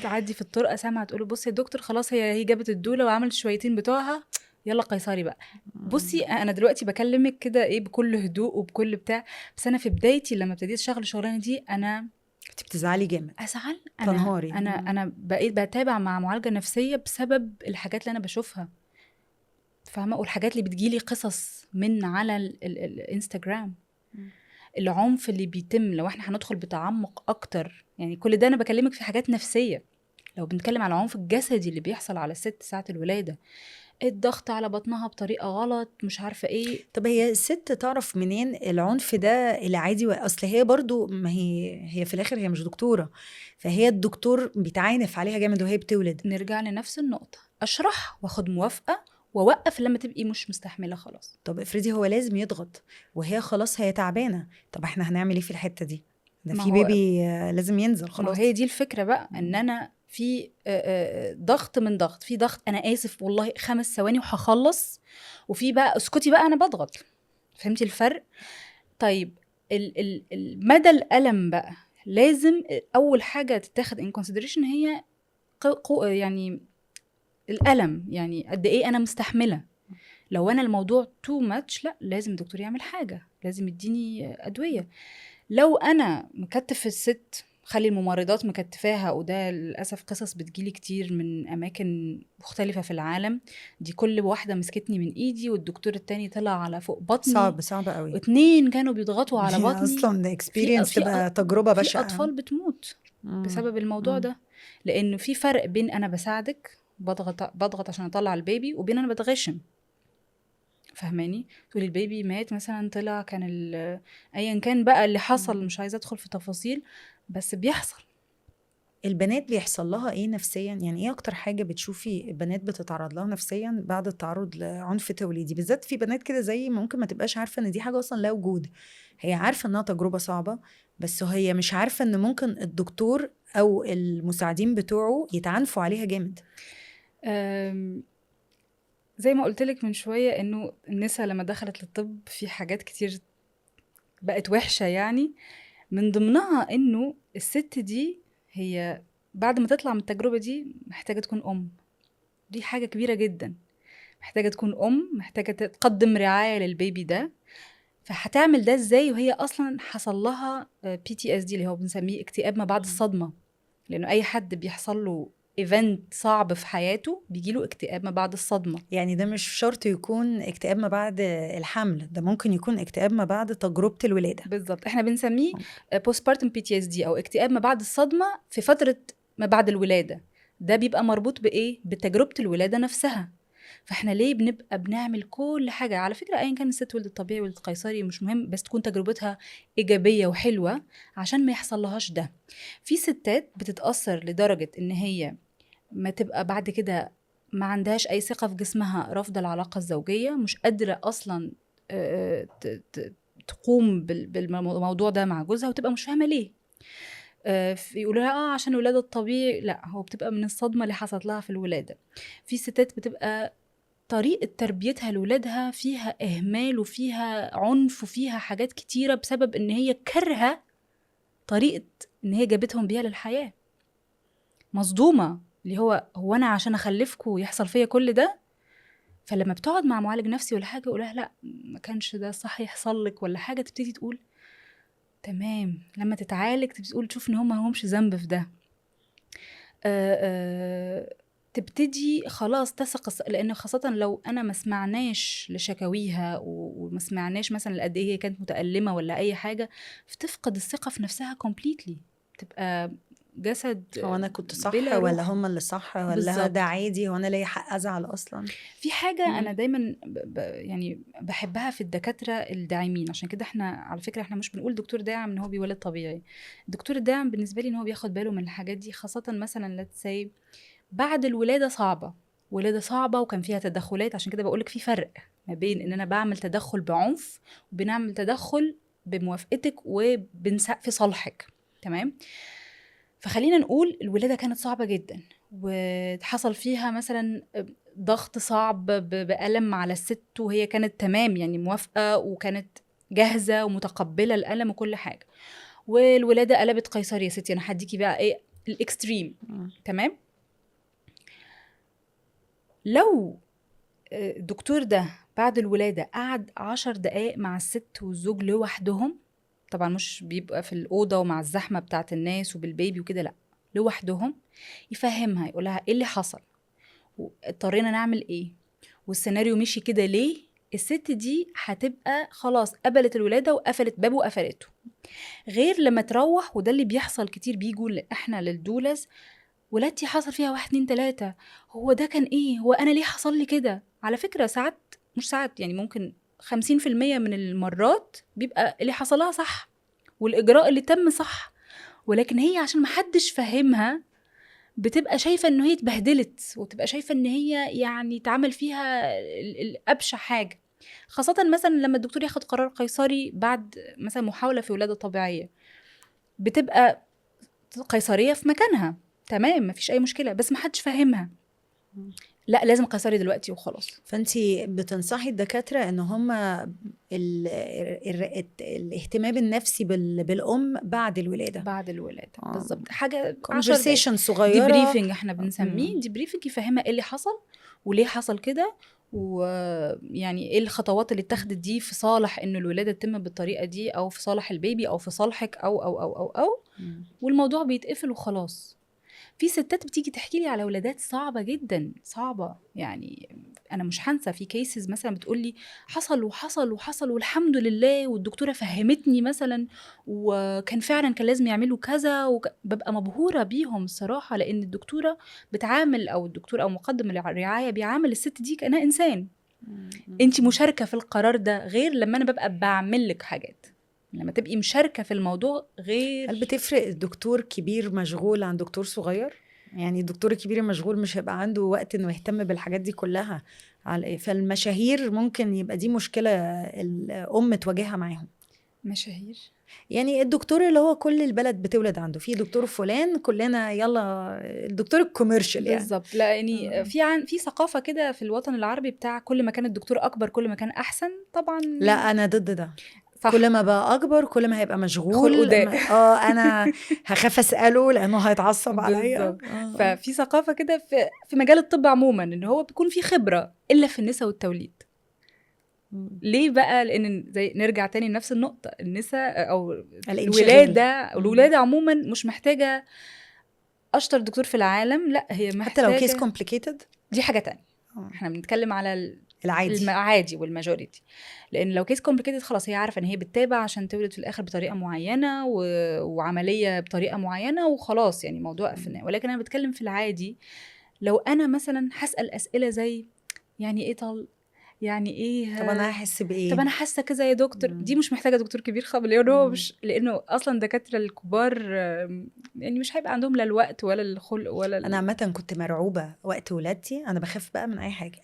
تعدي في الطرقة سامعة تقوله بصي يا دكتور خلاص هي جابت الدولة وعملت الشويتين بتوعها، يلا قيصري بقى. بصي انا دلوقتي بكلمك كده بكل هدوء وبكل بتاع، بس انا في بدايتي لما ابتديت اشتغل الشغلانه دي انا
كنت بتزعلي جامد،
ازعل.
تنهاري.
انا بقيت بتابع مع معالجه نفسيه بسبب الحاجات اللي انا بشوفها، فاهمه؟ والحاجات اللي بتجيلي قصص من على الانستجرام، العنف اللي بيتم. لو احنا هندخل بتعمق اكتر، يعني كل ده انا بكلمك في حاجات نفسيه. لو بنتكلم على العنف الجسدي اللي بيحصل على الست ساعة الولادة، الضغط على بطنها بطريقة غلط، مش عارفة ايه.
طب هي الست تعرف منين العنف ده العادي؟ اصل هي برضو ما هي في الاخر هي مش دكتورة، فهي الدكتور بيتعانف عليها جامد وهي بتولد.
نرجع لنفس النقطة، اشرح واخد موافقة واوقف لما تبقي مش مستحملة خلاص.
طب افرضي هو لازم يضغط وهي خلاص هي تعبانة، طب احنا هنعمل ايه في الحتة دي؟ ده
ما
في
هو
بيبي لازم ينزل
ما هو
خلاص.
هي دي الفكرة بقى، ان انا في ضغط من ضغط، في ضغط انا اسف والله 5 ثواني وهخلص، وفي بقى اسكتي بقى انا بضغط. فهمتي الفرق؟ طيب مدى الألم بقى لازم أول حاجة تتاخد in consideration هي يعني الألم، يعني قد إيه أنا مستحملة. لو أنا الموضوع too much لا لازم الدكتور يعمل حاجة، لازم يديني أدوية. لو أنا مكتف الست، خلي الممرضات مكتفاها، وده للأسف قصص بتجيلي كتير من أماكن مختلفة في العالم، دي كل واحدة مسكتني من إيدي والدكتور التاني طلع على فوق بطني،
صعب قوي.
2 كانوا بيضغطوا على
هي
بطني.
اصلا اكسبيرينس تبقى تجربة
في
بشعة.
أطفال بتموت بسبب الموضوع ده، لأنه في فرق بين أنا بساعدك بضغط عشان أطلع البيبي، وبين أنا بتغشم. فهماني؟ تقولي البيبي مات مثلا، طلع كان أيا كان بقى اللي حصل، مش عايزة أدخل في تفاصيل بس بيحصل.
البنات بيحصل لها ايه نفسيا؟ يعني ايه اكتر حاجة بتشوفي بنات بتتعرض لها نفسيا بعد التعرض لعنف توليدي؟ بالذات في بنات كده زي ممكن ما تبقاش عارفة ان دي حاجة اصلا لا وجود، هي عارفة انها تجربة صعبة بس هي مش عارفة ان ممكن الدكتور او المساعدين بتوعه يتعنفوا عليها جامد.
زي ما قلتلك من شوية انه النساء لما دخلت للطب في حاجات كتير بقت وحشة، يعني من ضمنها انه الست دي هي بعد ما تطلع من التجربة دي محتاجة تكون ام. دي حاجة كبيرة جدا، محتاجة تكون ام، محتاجة تقدم رعاية للبيبي ده. فهتعمل ده ازاي وهي اصلا حصل لها PTSD اللي هو بنسميه اكتئاب ما بعد الصدمة؟ لانه اي حد بيحصل له ايفنت صعب في حياته بيجيله اكتئاب ما بعد الصدمة.
يعني ده مش شرط يكون اكتئاب ما بعد الحمل، ده ممكن يكون اكتئاب ما بعد تجربة الولادة.
بالظبط، احنا بنسميه postpartum PTSD او اكتئاب ما بعد الصدمة في فترة ما بعد الولادة. ده بيبقى مربوط بايه؟ بتجربة الولادة نفسها. فاحنا ليه بنبقى بنعمل كل حاجة؟ على فكرة ايا كان الست ولدت طبيعي ولدت قيصري مش مهم، بس تكون تجربتها ايجابية وحلوة عشان ما يحصل لهاش ده. في ستات بتتأثر لدرجة ان هي ما تبقى بعد كده ما عندهاش اي ثقة في جسمها، رافضة العلاقة الزوجية، مش قادرة اصلا تقوم بالموضوع ده مع جوزها، وتبقى مش فاهمة ليه. يقولوا لها عشان الولادة الطبيعي، لا، هو بتبقى من الصدمة اللي حصلت لها في الولادة. في ستات بتبقى طريقة تربيتها لولادها فيها إهمال وفيها عنف وفيها حاجات كتيرة بسبب إن هي كرهة طريقة إن هي جابتهم بيها للحياة، مصدومة اللي هو أنا عشان أخلفكوا يحصل فيا كل ده. فلما بتقعد مع معالج نفسي ولا حاجة يقولها لا ما كانش ده صح يحصل لك ولا حاجة، تبتدي تقول تمام. لما تتعالج تبتدي تقول تشوف إن هم همش ذنب في ده. تبتدي خلاص تثق، لأن خاصة لو أنا ما سمعناش لشكاويها وما سمعناش مثلا قد إيه هي كانت متألمة ولا أي حاجة، فتفقد الثقة في نفسها completely، تبقى جسد
هو انا كنت صح
بلا
ولا
روح.
هم اللي صح، ولا
بالظبط.
ده عادي، هو انا ليا حق ازعل اصلا؟
في حاجة أنا دايما يعني بحبها في الدكاترة الداعمين، عشان كده احنا على فكرة احنا مش بنقول دكتور داعم إن هو بيولد طبيعي. الدكتور الداعم بالنسبة لي إن هو بياخد باله من الحاجات دي، خاصة مثلا let's say بعد الولادة صعبة، ولادة صعبة وكان فيها تدخلات. عشان كده بقولك في فرق ما بين إن أنا بعمل تدخل بعنف وبنعمل تدخل بموافقتك في صالحك. تمام. فخلينا نقول الولادة كانت صعبة جدا وحصل فيها مثلا ضغط صعب بألم على الست، وهي كانت تمام يعني موافقة وكانت جاهزة ومتقبلة الألم وكل حاجة، والولادة قلبت قيصري يا ستي. أنا هديكي بقى إيه الإكستريم. تمام. لو الدكتور ده بعد الولادة قعد 10 دقايق مع الست والزوج لوحدهم، طبعا مش بيبقى في الأوضة ومع الزحمة بتاعت الناس وبالبيبي وكده، لأ، لوحدهم، يفهمها، يقولها ايه اللي حصل واضطرينا نعمل ايه والسيناريو مشي كده ليه، الست دي هتبقى خلاص قبلت الولادة وقفلت بابه وقفلته. غير لما تروح، وده اللي بيحصل كتير، بيجوا احنا للدولز، ولادتي حصل فيها 1 2 3، هو ده كان ايه، هو انا ليه حصل لي كده؟ على فكرة ساعات، مش ساعات يعني، ممكن 50% من المرات بيبقى اللي حصلها صح والإجراء اللي تم صح، ولكن هي عشان محدش فهمها بتبقى شايفة انه هي اتبهدلت، وتبقى شايفة ان هي يعني اتعمل فيها الأبشع حاجة. خاصة مثلا لما الدكتور ياخد قرار قيصري بعد مثلا محاولة في ولادة طبيعية، بتبقى قيصرية في مكانها، تمام، مفيش أي مشكلة، بس محدش فاهمها، لا لازم قيصري دلوقتي وخلاص.
فانتي بتنصحي الدكاترة ان هم الاهتمام النفسي بالام بعد الولادة.
بعد الولادة بالظبط، حاجة 10 دقايق
conversation صغيرة،
ديبريفنج احنا بنسميه ديبريفنج، يفهمها ايه اللي حصل وليه حصل كده، ويعني ايه الخطوات اللي اتخذت دي في صالح ان الولادة تتم بالطريقة دي، او في صالح البيبي، او في صالحك، او والموضوع بيتقفل وخلاص. في ستات بتيجي تحكي لي على ولادات صعبة جدا، صعبة يعني. أنا مش هنسى في كيسز مثلا بتقولي حصل وحصل وحصل والحمد لله، والدكتورة فهمتني مثلا، وكان فعلا كان لازم يعملوا كذا، ببقى مبهورة بيهم الصراحة، لأن الدكتورة بتعامل، أو الدكتور أو مقدم الرعاية بيعامل الست دي كأنها إنسان. أنت مشاركة في القرار ده، غير لما أنا ببقى بعمل لك حاجات. لما تبقي مشاركة في الموضوع غير.
هل بتفرق الدكتور كبير مشغول عن دكتور صغير؟ يعني الدكتور الكبير المشغول مش هيبقى عنده وقت انه يهتم بالحاجات دي كلها. فالمشاهير ممكن يبقى دي مشكلة الأم تواجهها معاهم.
مشاهير
يعني الدكتور اللي هو كل البلد بتولد عنده، في دكتور فلان كلنا يلا الدكتور الكوميرشال يعني.
بالظبط. لا يعني في ثقافة كده في الوطن العربي بتاع كل ما كان الدكتور أكبر كل ما كان أحسن. طبعا
لا أنا ضد ده.
صح.
كل ما بقى أكبر كل ما هيبقى مشغول.
خلقداء.
أنا هخاف أسأله لأنه هيتعصب عليا.
ففي ثقافة كده في مجال الطب عموما إن هو بيكون في خبرة إلا في النساء والتوليد. ليه بقى؟ لأن زي نرجع تاني لنفس النقطة، النساء أو الولادة عموما مش محتاجة اشطر دكتور في العالم، لا هي
حتى لو كيس
محتاجه،
كومبليكيتد
دي حاجه تانية. احنا بنتكلم على
العادي.
العادي والماجوريتي، لان لو كيس كومبليكيتد خلاص هي عارفه ان هي بتتابع عشان تولد في الاخر بطريقه معينه وعمليه بطريقه معينه وخلاص، يعني موضوع قفلناه. ولكن انا بتكلم في العادي، لو انا مثلا هسال اسئله زي يعني ايه طلق، يعني ايه
طب انا هحس بايه؟
طب انا حاسه كذا يا دكتور، دي مش محتاجه دكتور كبير خالص، لانه هو مش، لانه اصلا الدكاتره الكبار يعني مش هيبقى عندهم لا الوقت ولا الخلق ولا
انا عامه كنت مرعوبه وقت ولادتي، انا بخاف بقى من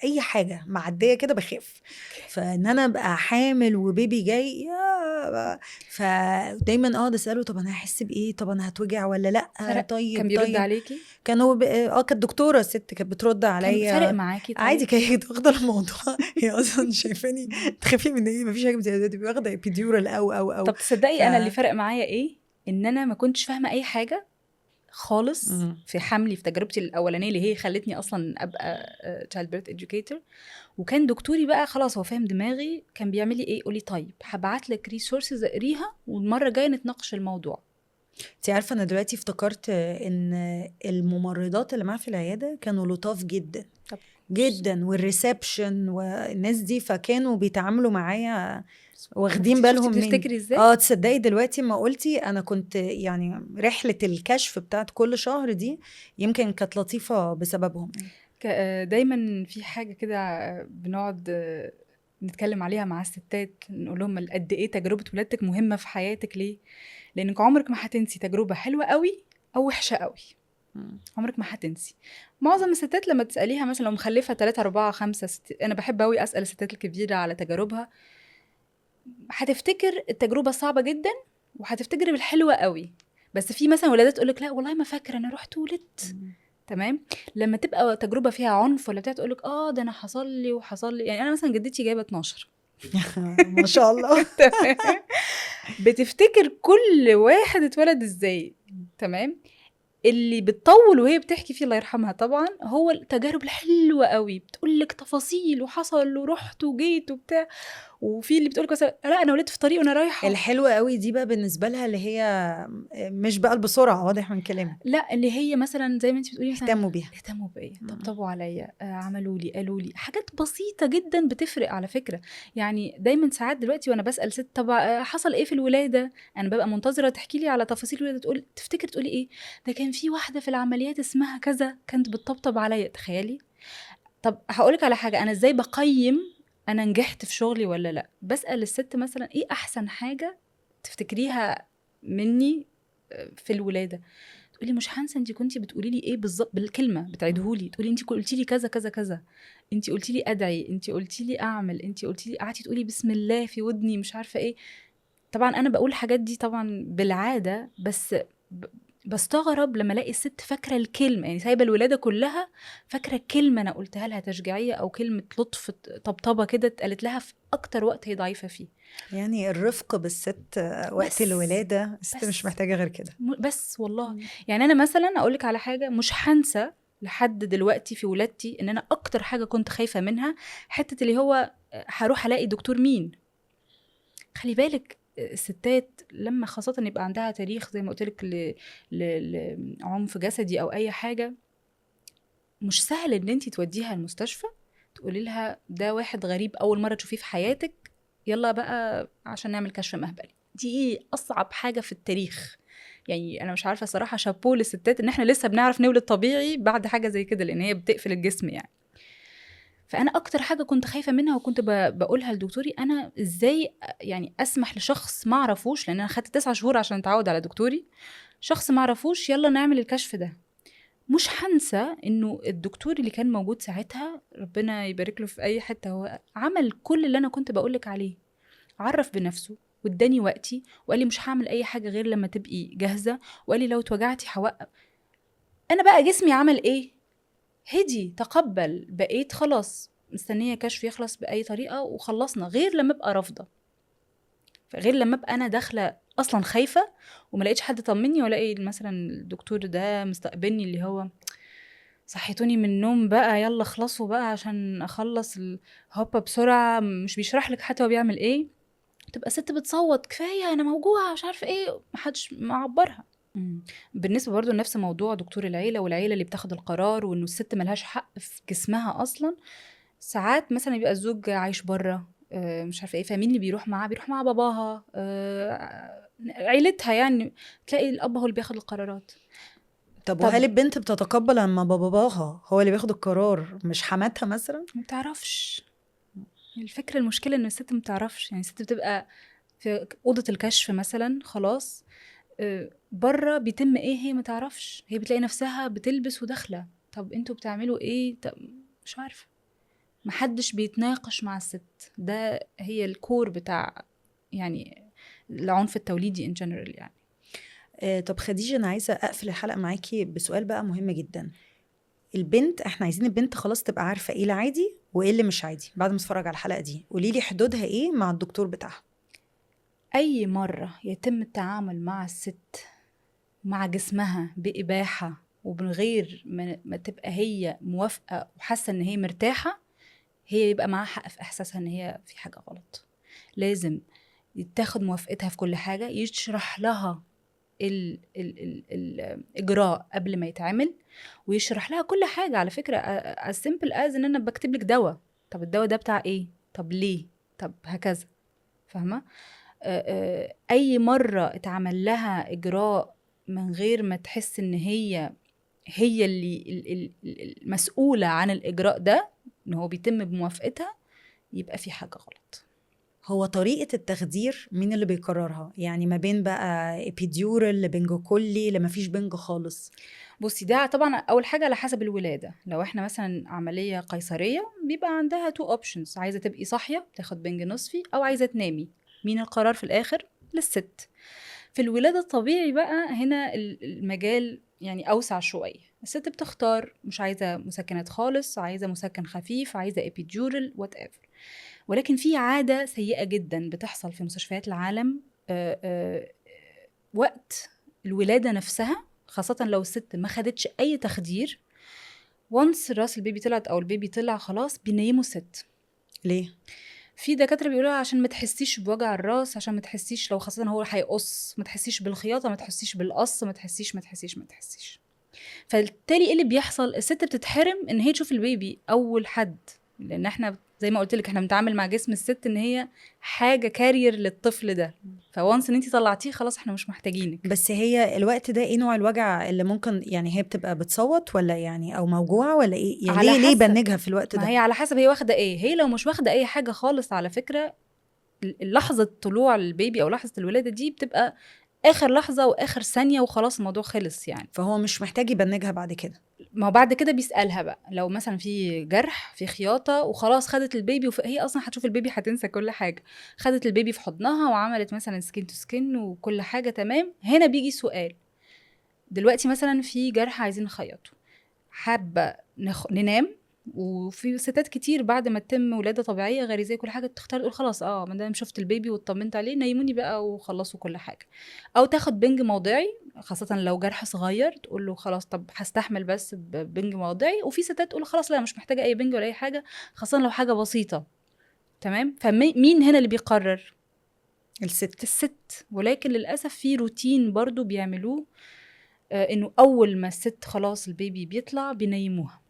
اي حاجه معديه كده بخاف، فان انا ابقى حامل وبيبي جاي يا، فدايما اقعد اساله طب انا هحس بايه، طب انا هتوجع ولا لا،
فرق.
طيب
كان بيرد عليكي؟
كانوا كانت دكتوره ست كانت بترد
كان فارق
عليا
معاكي؟ طيب
عادي، كانت واخده الموضوع هي اصلا شايفاني تخافي من ايه، مفيش حاجه تبقي واخده ابيديورال او
طب تصدقي انا اللي فرق معايا ايه؟ ان انا ما كنتش فاهمه اي حاجه خالص في حملي، في تجربتي الاولانيه اللي هي خلتني اصلا ابقى child birth educator. وكان دكتوري بقى خلاص هو فاهم دماغي، كان بيعمل لي ايه، يقول لي طيب هبعت لك ريسورسز اقريها والمره الجايه نتناقش الموضوع.
انت عارفه انا دلوقتي افتكرت ان الممرضات اللي معايا في العياده كانوا لطاف جدا
طب
جدا، والريسبشن والناس دي فكانوا بيتعاملوا معايا واخدين بالهم مني.
بتفتكري ازاي؟
تصدقي دلوقتي ما قلتي انا كنت يعني رحله الكشف بتاعت كل شهر دي يمكن كانت لطيفه بسببهم.
دايما في حاجه كده بنقعد نتكلم عليها مع الستات، نقول لهم قد ايه تجربه ولادتك مهمه في حياتك. ليه؟ لانك عمرك ما هتنسي تجربه حلوه قوي او وحشه قوي، عمرك ما هتنسي. معظم الستات لما تساليها مثلا لو مخلفه 3 4 5 انا بحب قوي اسال الستات الكبيره على تجاربها، هتفتكر التجربه صعبه جدا وهتفتكر بالحلوه قوي. بس في مثلا ولادات تقولك لا والله ما فاكره انا رحت ولدت. تمام. لما تبقى تجربه فيها عنف ولا بتاع تقولك ده انا حصل لي وحصل لي، يعني انا مثلا جدتي جايبه 12
ما شاء الله.
تمام. بتفتكر كل واحد اتولد ازاي. تمام. اللي بتطول وهي بتحكي فيه الله يرحمها طبعا هو التجارب الحلوه قوي، بتقولك تفاصيل وحصل ورحت وجيت وبتاع. وفي اللي بتقولك مثلا لا انا ولدت في طريق وانا رايحه.
الحلوه قوي دي بقى بالنسبه لها اللي هي مش بقى بسرعه، واضح من كلامك.
لا اللي هي مثلا زي ما انت بتقولي مثلا
اهتموا بيها،
اهتموا بايه، طبطبوا عليا، عملوا لي، قالوا لي حاجات بسيطه جدا بتفرق على فكره. يعني دايما ساعات دلوقتي وانا بسال ست طب حصل ايه في الولاده، انا ببقى منتظره تحكي لي على تفاصيل الولاده، تقول تفتكر تقولي ايه، ده كان في واحده في العمليات اسمها كذا كانت بتطبطب عليا. تخيلي. طب هقولك على حاجه، انا ازاي بقيم انا نجحت في شغلي ولا لا؟ بسال الست مثلا ايه احسن حاجه تفتكريها مني في الولاده، تقولي مش هنسى انت كنتي بتقولي لي ايه بالظبط بالكلمه، بتعيدهولي، تقولي انت قلتي لي كذا كذا كذا، انت قلتي لي ادعي، انت قلتي لي اعمل، انت قلتي لي، قعدتي تقولي بسم الله في ودني مش عارفه ايه. طبعا انا بقول الحاجات دي طبعا بالعاده، بس بستغرب لما الاقي الست فاكره الكلمه، يعني سايبه الولاده كلها فاكره كلمه انا قلتها لها تشجيعيه او كلمه لطف طبطبه كده اتقالت لها في اكتر وقت هي ضعيفه فيه.
يعني الرفق بالست وقت الولاده الست مش محتاجه غير كده.
بس والله يعني انا مثلا اقول لك على حاجه مش هنسى لحد دلوقتي في ولادتي، ان انا اكتر حاجه كنت خايفه منها حته اللي هو هروح الاقي دكتور مين. خلي بالك الستات لما خاصه يبقى عندها تاريخ زي ما قلت لك لعنف جسدي او اي حاجه، مش سهل ان انت توديها المستشفى تقولي لها ده واحد غريب اول مره تشوفيه في حياتك يلا بقى عشان نعمل كشف مهبلي. دي اصعب حاجه في التاريخ. يعني انا مش عارفه صراحه شابو للستات ان احنا لسه بنعرف نولد طبيعي بعد حاجه زي كده، لان هي بتقفل الجسم يعني. فانا اكتر حاجه كنت خايفه منها وكنت بقولها لدكتوري، انا ازاي يعني اسمح لشخص ما اعرفوش، لان انا خدت 9 شهور عشان اتعود على دكتوري، شخص ما اعرفوش يلا نعمل الكشف ده. مش هنسى انه الدكتور اللي كان موجود ساعتها ربنا يبارك له في اي حته، هو عمل كل اللي انا كنت بقولك عليه، عرف بنفسه واداني وقتي وقال لي مش هعمل اي حاجه غير لما تبقي جاهزه، وقال لي لو اتوجعتي هوقف. انا بقى جسمي عمل ايه؟ هدي، تقبل، بقيت خلاص مستنيه كشف يخلص باي طريقه وخلصنا، غير لما ابقى رافضه، غير لما ابقى انا داخله اصلا خايفه وما لقيتش حد طمني، والاقي مثلا الدكتور ده مستقبلني اللي هو صحيتوني من النوم بقى يلا خلصوا بقى عشان اخلص هوبا بسرعه، مش بيشرح لك حتى هو بيعمل ايه. تبقى ست بتصوت كفايه انا موجوعه مش عارفه ايه، محدش معبرها. بالنسبة برضو لنفس موضوع دكتور العيلة والعيلة اللي بتاخد القرار وإنه الست ملهاش حق في جسمها أصلا، ساعات مثلا يبقى الزوج عايش بره، مش عارفة ايه، فمين اللي بيروح معاه؟ بيروح مع باباها، عيلتها يعني، تلاقي الأب هو اللي بياخد القرارات.
طب وهل
طب
البنت بتتقبل لما باباها هو اللي بياخد القرار مش حماتها مثلا؟
ما بتعرفش. الفكرة المشكلة إن الست ما بتعرفش، يعني الست بتبقى في أوضة الكشف مثلا خلاص، بره بيتم ايه هي ما تعرفش، هي بتلاقي نفسها بتلبس وداخلة، طب انتوا بتعملوا ايه؟ طب مش عارفة. محدش بيتناقش مع الست، ده هي الكور بتاع يعني العنف التوليدي in general يعني.
طب خديجة، أنا عايزة أقفل الحلقة معاكي بسؤال بقى مهم جدا. البنت، احنا عايزين البنت خلاص تبقى عارفة ايه العادي وايه اللي مش عادي. بعد ما تتفرج على الحلقة دي قوليلي حدودها ايه مع الدكتور بتاعها.
أي مرة يتم التعامل مع الست مع جسمها بإباحة ومن غير ما تبقى هي موافقة وحاسة إن هي مرتاحة، هي يبقى معاها حق في إحساسها إن هي في حاجة غلط. لازم تاخد موافقتها في كل حاجة، يشرح لها الإجراء قبل ما يتعمل، ويشرح لها كل حاجة. على فكرة as simple as إن أنا بكتب لك دواء، طب الدواء ده بتاع إيه؟ طب ليه؟ طب هكذا، فاهمة؟ أي مرة اتعمل لها إجراء من غير ما تحس إن هي اللي المسؤولة عن الإجراء ده، إن هو بيتم بموافقتها، يبقى في حاجة غلط.
هو طريقة التخدير مين اللي بيقررها؟ يعني ما بين بقى ابيديورال لبنج كلي لما فيش بنج خالص؟
بصي، ده طبعا أول حاجة على حسب الولادة. لو احنا مثلا عملية قيصرية بيبقى عندها 2 options، عايزة تبقي صاحية تاخد بنج نصفي أو عايزة تنامي. مين القرار في الآخر؟ للست. في الولادة الطبيعي بقى هنا المجال يعني أوسع شوية، الست بتختار، مش عايزة مسكنات خالص، عايزة مسكن خفيف، عايزة epidural whatever. ولكن في عادة سيئة جدا بتحصل في مستشفيات العالم وقت الولادة نفسها، خاصة لو الست ما خدتش أي تخدير، وانس راس البيبي طلعت أو البيبي طلع خلاص بينيموا الست.
ليه؟
في دكاترة بيقولوا عشان ما تحسيش بوجع الراس، عشان ما تحسيش لو خاصة هو هيقص، ما تحسيش بالخياطة، ما تحسيش بالقص، ما تحسيش. فبالتالي ايه اللي بيحصل؟ الست بتتحرم ان هي تشوف البيبي اول حد، لان احنا زي ما قلت لك احنا بنتعامل مع جسم الست ان هي حاجة كارير للطفل ده، فوانس ان انتي طلعتيه خلاص احنا مش محتاجينك.
بس هي الوقت ده ايه نوع الوجع اللي ممكن، يعني هي بتبقى بتصوت ولا يعني او موجوعة ولا ايه؟ يعني
على
ليه
حسب،
بنجها في الوقت
ما
ده؟
هي على حسب هي واخدة ايه. هي لو مش واخدة اي حاجة خالص على فكرة، لحظة طلوع البيبي او لحظة الولادة دي بتبقى اخر لحظة واخر ثانية وخلاص الموضوع خلص يعني.
فهو مش محتاج يبنجها بعد كده؟
ما هو بعد كده بيسألها بقى لو مثلا في جرح، في خياطة، وخلاص خدت البيبي هي أصلا هتشوف البيبي هتنسى كل حاجة، خدت البيبي في حضنها وعملت مثلا سكين تو سكين وكل حاجة تمام، هنا بيجي سؤال. دلوقتي مثلا في جرح عايزين نخيطه، حابة ننام. وفي ستات كتير بعد ما تتم ولادة طبيعية غريزية كل حاجة تختار تقول خلاص ما دام شفت البيبي واطمنت عليه نيموني بقى وخلصوا كل حاجة. او تاخد بنج موضعي، خاصة لو جرح صغير تقول له خلاص طب هستحمل بس ببنج موضعي. وفي ستات تقول خلاص لا مش محتاجة اي بنج ولا اي حاجة، خاصة لو حاجة بسيطة. تمام. فمين هنا اللي بيقرر؟ الست. ولكن للأسف في روتين برضو بيعملوه، انه اول ما الست خلاص البيبي بيطلع بينيموها،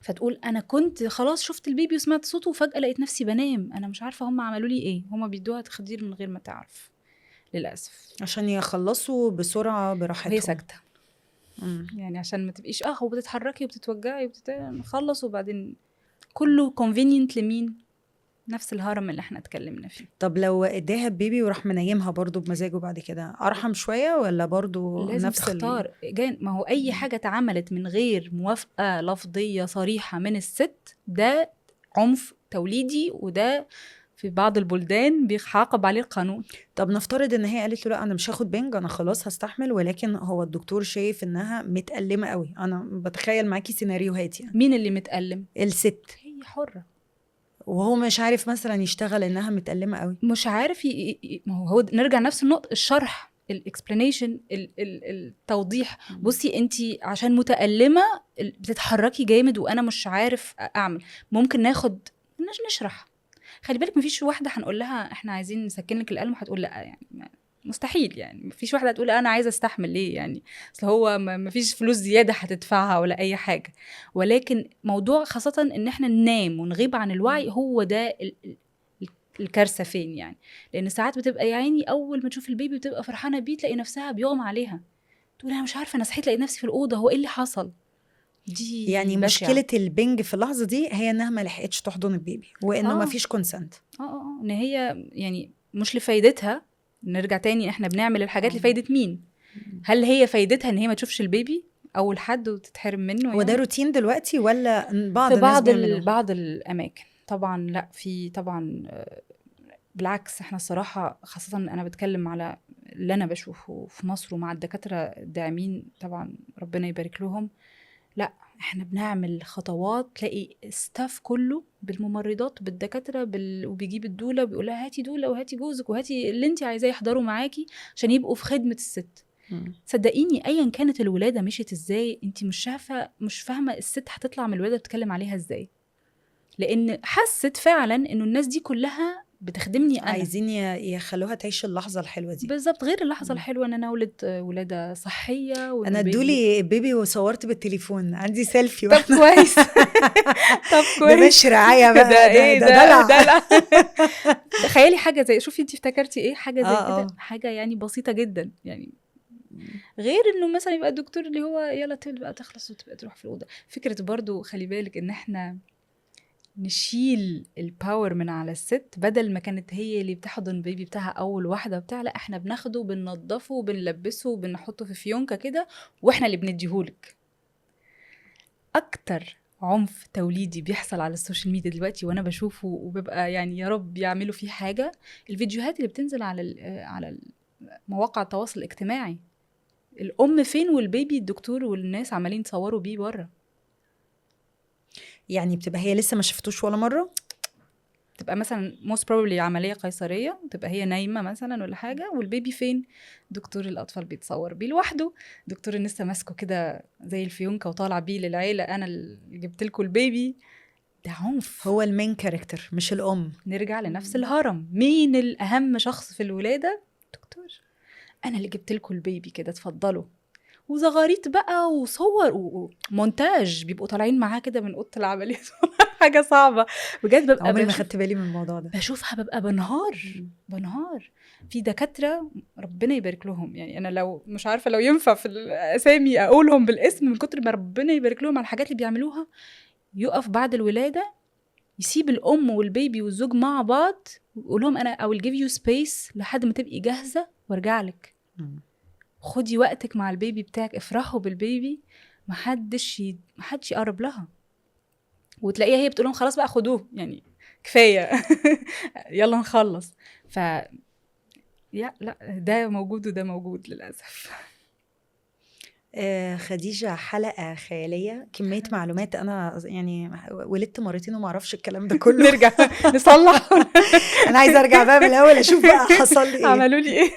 فتقول انا كنت خلاص شفت البيبي وسمعت صوته وفجأة لقيت نفسي بنام، انا مش عارفة هم عملوا لي ايه. هم بيدوها تخدير من غير ما تعرف للأسف،
عشان يخلصوا بسرعة
وهي
براحتهم.
ساكتة. يعني عشان ما تبقيش وبتتحركي وبتتوجعي نخلص وبعدين كله convenient لمين؟ نفس الهرم اللي احنا اتكلمنا فيه.
طب لو اداها البيبي وراح منيمها برضو بمزاجه بعد كده، ارحم شوية ولا برضو
لازم
نفس
تختار ما هو اي حاجة اتعملت من غير موافقة لفظية صريحة من الست ده عنف توليدي، وده في بعض البلدان بيعاقب عليه القانون.
طب نفترض ان هي قالت له لا انا مش هاخد بنج، انا خلاص هستحمل، ولكن هو الدكتور شايف انها متألمة قوي. انا بتخيل معاكي سيناريوهات يعني.
مين اللي متألم؟
الست.
هي حرة.
وهو مش عارف مثلا يشتغل انها متألمة قوي.
مش عارف ما هو نرجع نفس النقطة، الشرح، الاكسبلانيشن، التوضيح. بصي انتي عشان متألمة بتتحركي جامد وانا مش عارف اعمل، ممكن ناخد نشرح. خلي بالك مفيش واحدة هنقول لها احنا عايزين نسكن لك الألم وهتقول لا، يعني مستحيل يعني. مفيش واحدة هتقول أنا عايزة أستحمل ليه يعني، أصل هو مفيش فلوس زيادة هتدفعها ولا أي حاجة. ولكن موضوع خاصة إن إحنا ننام ونغيب عن الوعي، هو ده الكارثة فين يعني. لأن ساعات بتبقى يا عيني أول ما تشوف البيبي بتبقى فرحانة بيه، تلاقي نفسها بيغمى عليها، تقول أنا مش عارفة، أنا صحيت لقيت نفسي في الأوضة، هو إيه اللي حصل؟ دي
يعني
بشعة.
مشكلة البنج في اللحظة دي هي انها ما لحقتش تحضن البيبي، وانه ما
آه
فيش كونسنت.
إن هي يعني مش لفايدتها. نرجع تاني، إحنا بنعمل الحاجات لفايدة مين؟ هل هي فايدتها إن هي ما تشوفش البيبي أول حد وتتحرم منه
هو ده
يعني؟
روتين دلوقتي ولا بعض
في
الناس بيعملوه؟
بعض الأماكن طبعا لا، في طبعا بالعكس. احنا الصراحة خاصة أنا بتكلم على اللي أنا بشوفه في مصر ومع الدكاترة الداعمين طبعا ربنا يبارك لهم، لا احنا بنعمل خطوات، تلاقي ستاف كله بالممرضات بالدكاترة وبيجيب الدولة وبيقولها هاتي دولة وهاتي جوزك وهاتي اللي انت عايزاه يحضروا معاكي عشان يبقوا في خدمة الست. صدقيني ايا كانت الولادة مشيت ازاي، انت مش فاهمة الست هتطلع من الولادة بتتكلم عليها ازاي، لان حست فعلا انه الناس دي كلها بتخدمني انا.
عايزين يخلوها تعيش اللحظة الحلوة دي.
بالظبط، غير اللحظة الحلوة ان انا اولد ولادة صحية وإن
انا
البيبي.
ادولي بيبي وصورت بالتليفون، عندي سيلفي
طب كويس. طب
ده
كويس.
مش رعاية بقى،
ده ايه
ده
ده
دلع.
دلع. تخيلي حاجة زي، شوفي انتي افتكرتي ايه، حاجة زي كده، حاجة يعني بسيطة جدا يعني. غير انه مثلا يبقى الدكتور اللي هو يلا تبقى تخلص وتبقى تروح في الأوضة. فكرة برضو خلي بالك ان احنا نشيل الباور من على الست، بدل ما كانت هي اللي بتحضن بيبي بتاعها اول واحده بتاع، لا احنا بناخده بننضفه وبنلبسه وبنحطه في فيونكه كده واحنا اللي بنديهولك. اكتر عنف توليدي بيحصل على السوشيال ميديا دلوقتي وانا بشوفه وببقى يعني يا رب يعملوا فيه حاجه، الفيديوهات اللي بتنزل على مواقع التواصل الاجتماعي، الام فين والبيبي الدكتور والناس عمالين يتصوروا بيه بره.
يعني بتبقى هي لسه ما شفتوش ولا مرة،
تبقى مثلا most probably عملية قيصرية، تبقى هي نايمة مثلا ولا حاجة، والبيبي فين؟ دكتور الأطفال بيتصور بيه لوحده، دكتور النساء ماسكه كده زي الفيونكة وطالع بيه للعيلة، أنا اللي جبت لكم البيبي. ده عنف.
هو المين كاركتر مش الأم.
نرجع لنفس الهرم، مين الأهم شخص في الولادة؟ دكتور. أنا اللي جبت لكم البيبي كده اتفضلوا، وزغاريت بقى وصور ومونتاج بيبقوا طالعين معاه كده من اوضه العمليات. حاجه صعبه بجد. ببقى
عمري ما خدت بالي من الموضوع ده.
بشوفها ببقى بنهار في دكاتره ربنا يبارك لهم يعني. انا لو مش عارفه لو ينفع في الاسامي اقولهم بالاسم من كتر ما ربنا يبارك لهم على الحاجات اللي بيعملوها. يقف بعد الولاده يسيب الام والبيبي والزوج مع بعض ويقول لهم انا I will give you space لحد ما تبقي جاهزه وارجع لك. خدي وقتك مع البيبي بتاعك، افرحوا بالبيبي، محدش يقرب لها. وتلاقيها هي بتقول لهم خلاص بقى خدوه يعني كفايه. يلا نخلص. لا ده موجود وده موجود للاسف.
خديجة، حلقة خيالية، كمية معلومات. أنا يعني ولدت مرتين وما أعرفش الكلام ده كله.
نرجع نصلح.
أنا عايزة أرجع بقى من الأول أشوف بقى حصل لي إيه.
عملوا لي إيه.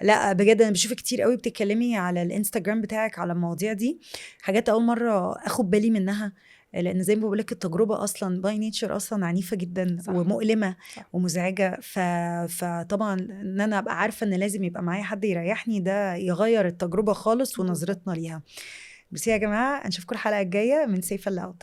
لا بجد أنا بشوفك كتير قوي بتتكلمي على الانستجرام بتاعك على المواضيع دي، حاجات أول مرة أخد بالي منها، لأن زي ما بقولك التجربة أصلا باي نيتشر أصلا عنيفة جدا. صح. ومؤلمة. صح. ومزعجة. فطبعا إن أنا أبقى عارفة إن لازم يبقى معايا حد يريحني، ده يغير التجربة خالص ونظرتنا ليها. بس يا جماعة نشوفكم الحلقة الجاية من سيف اللاود.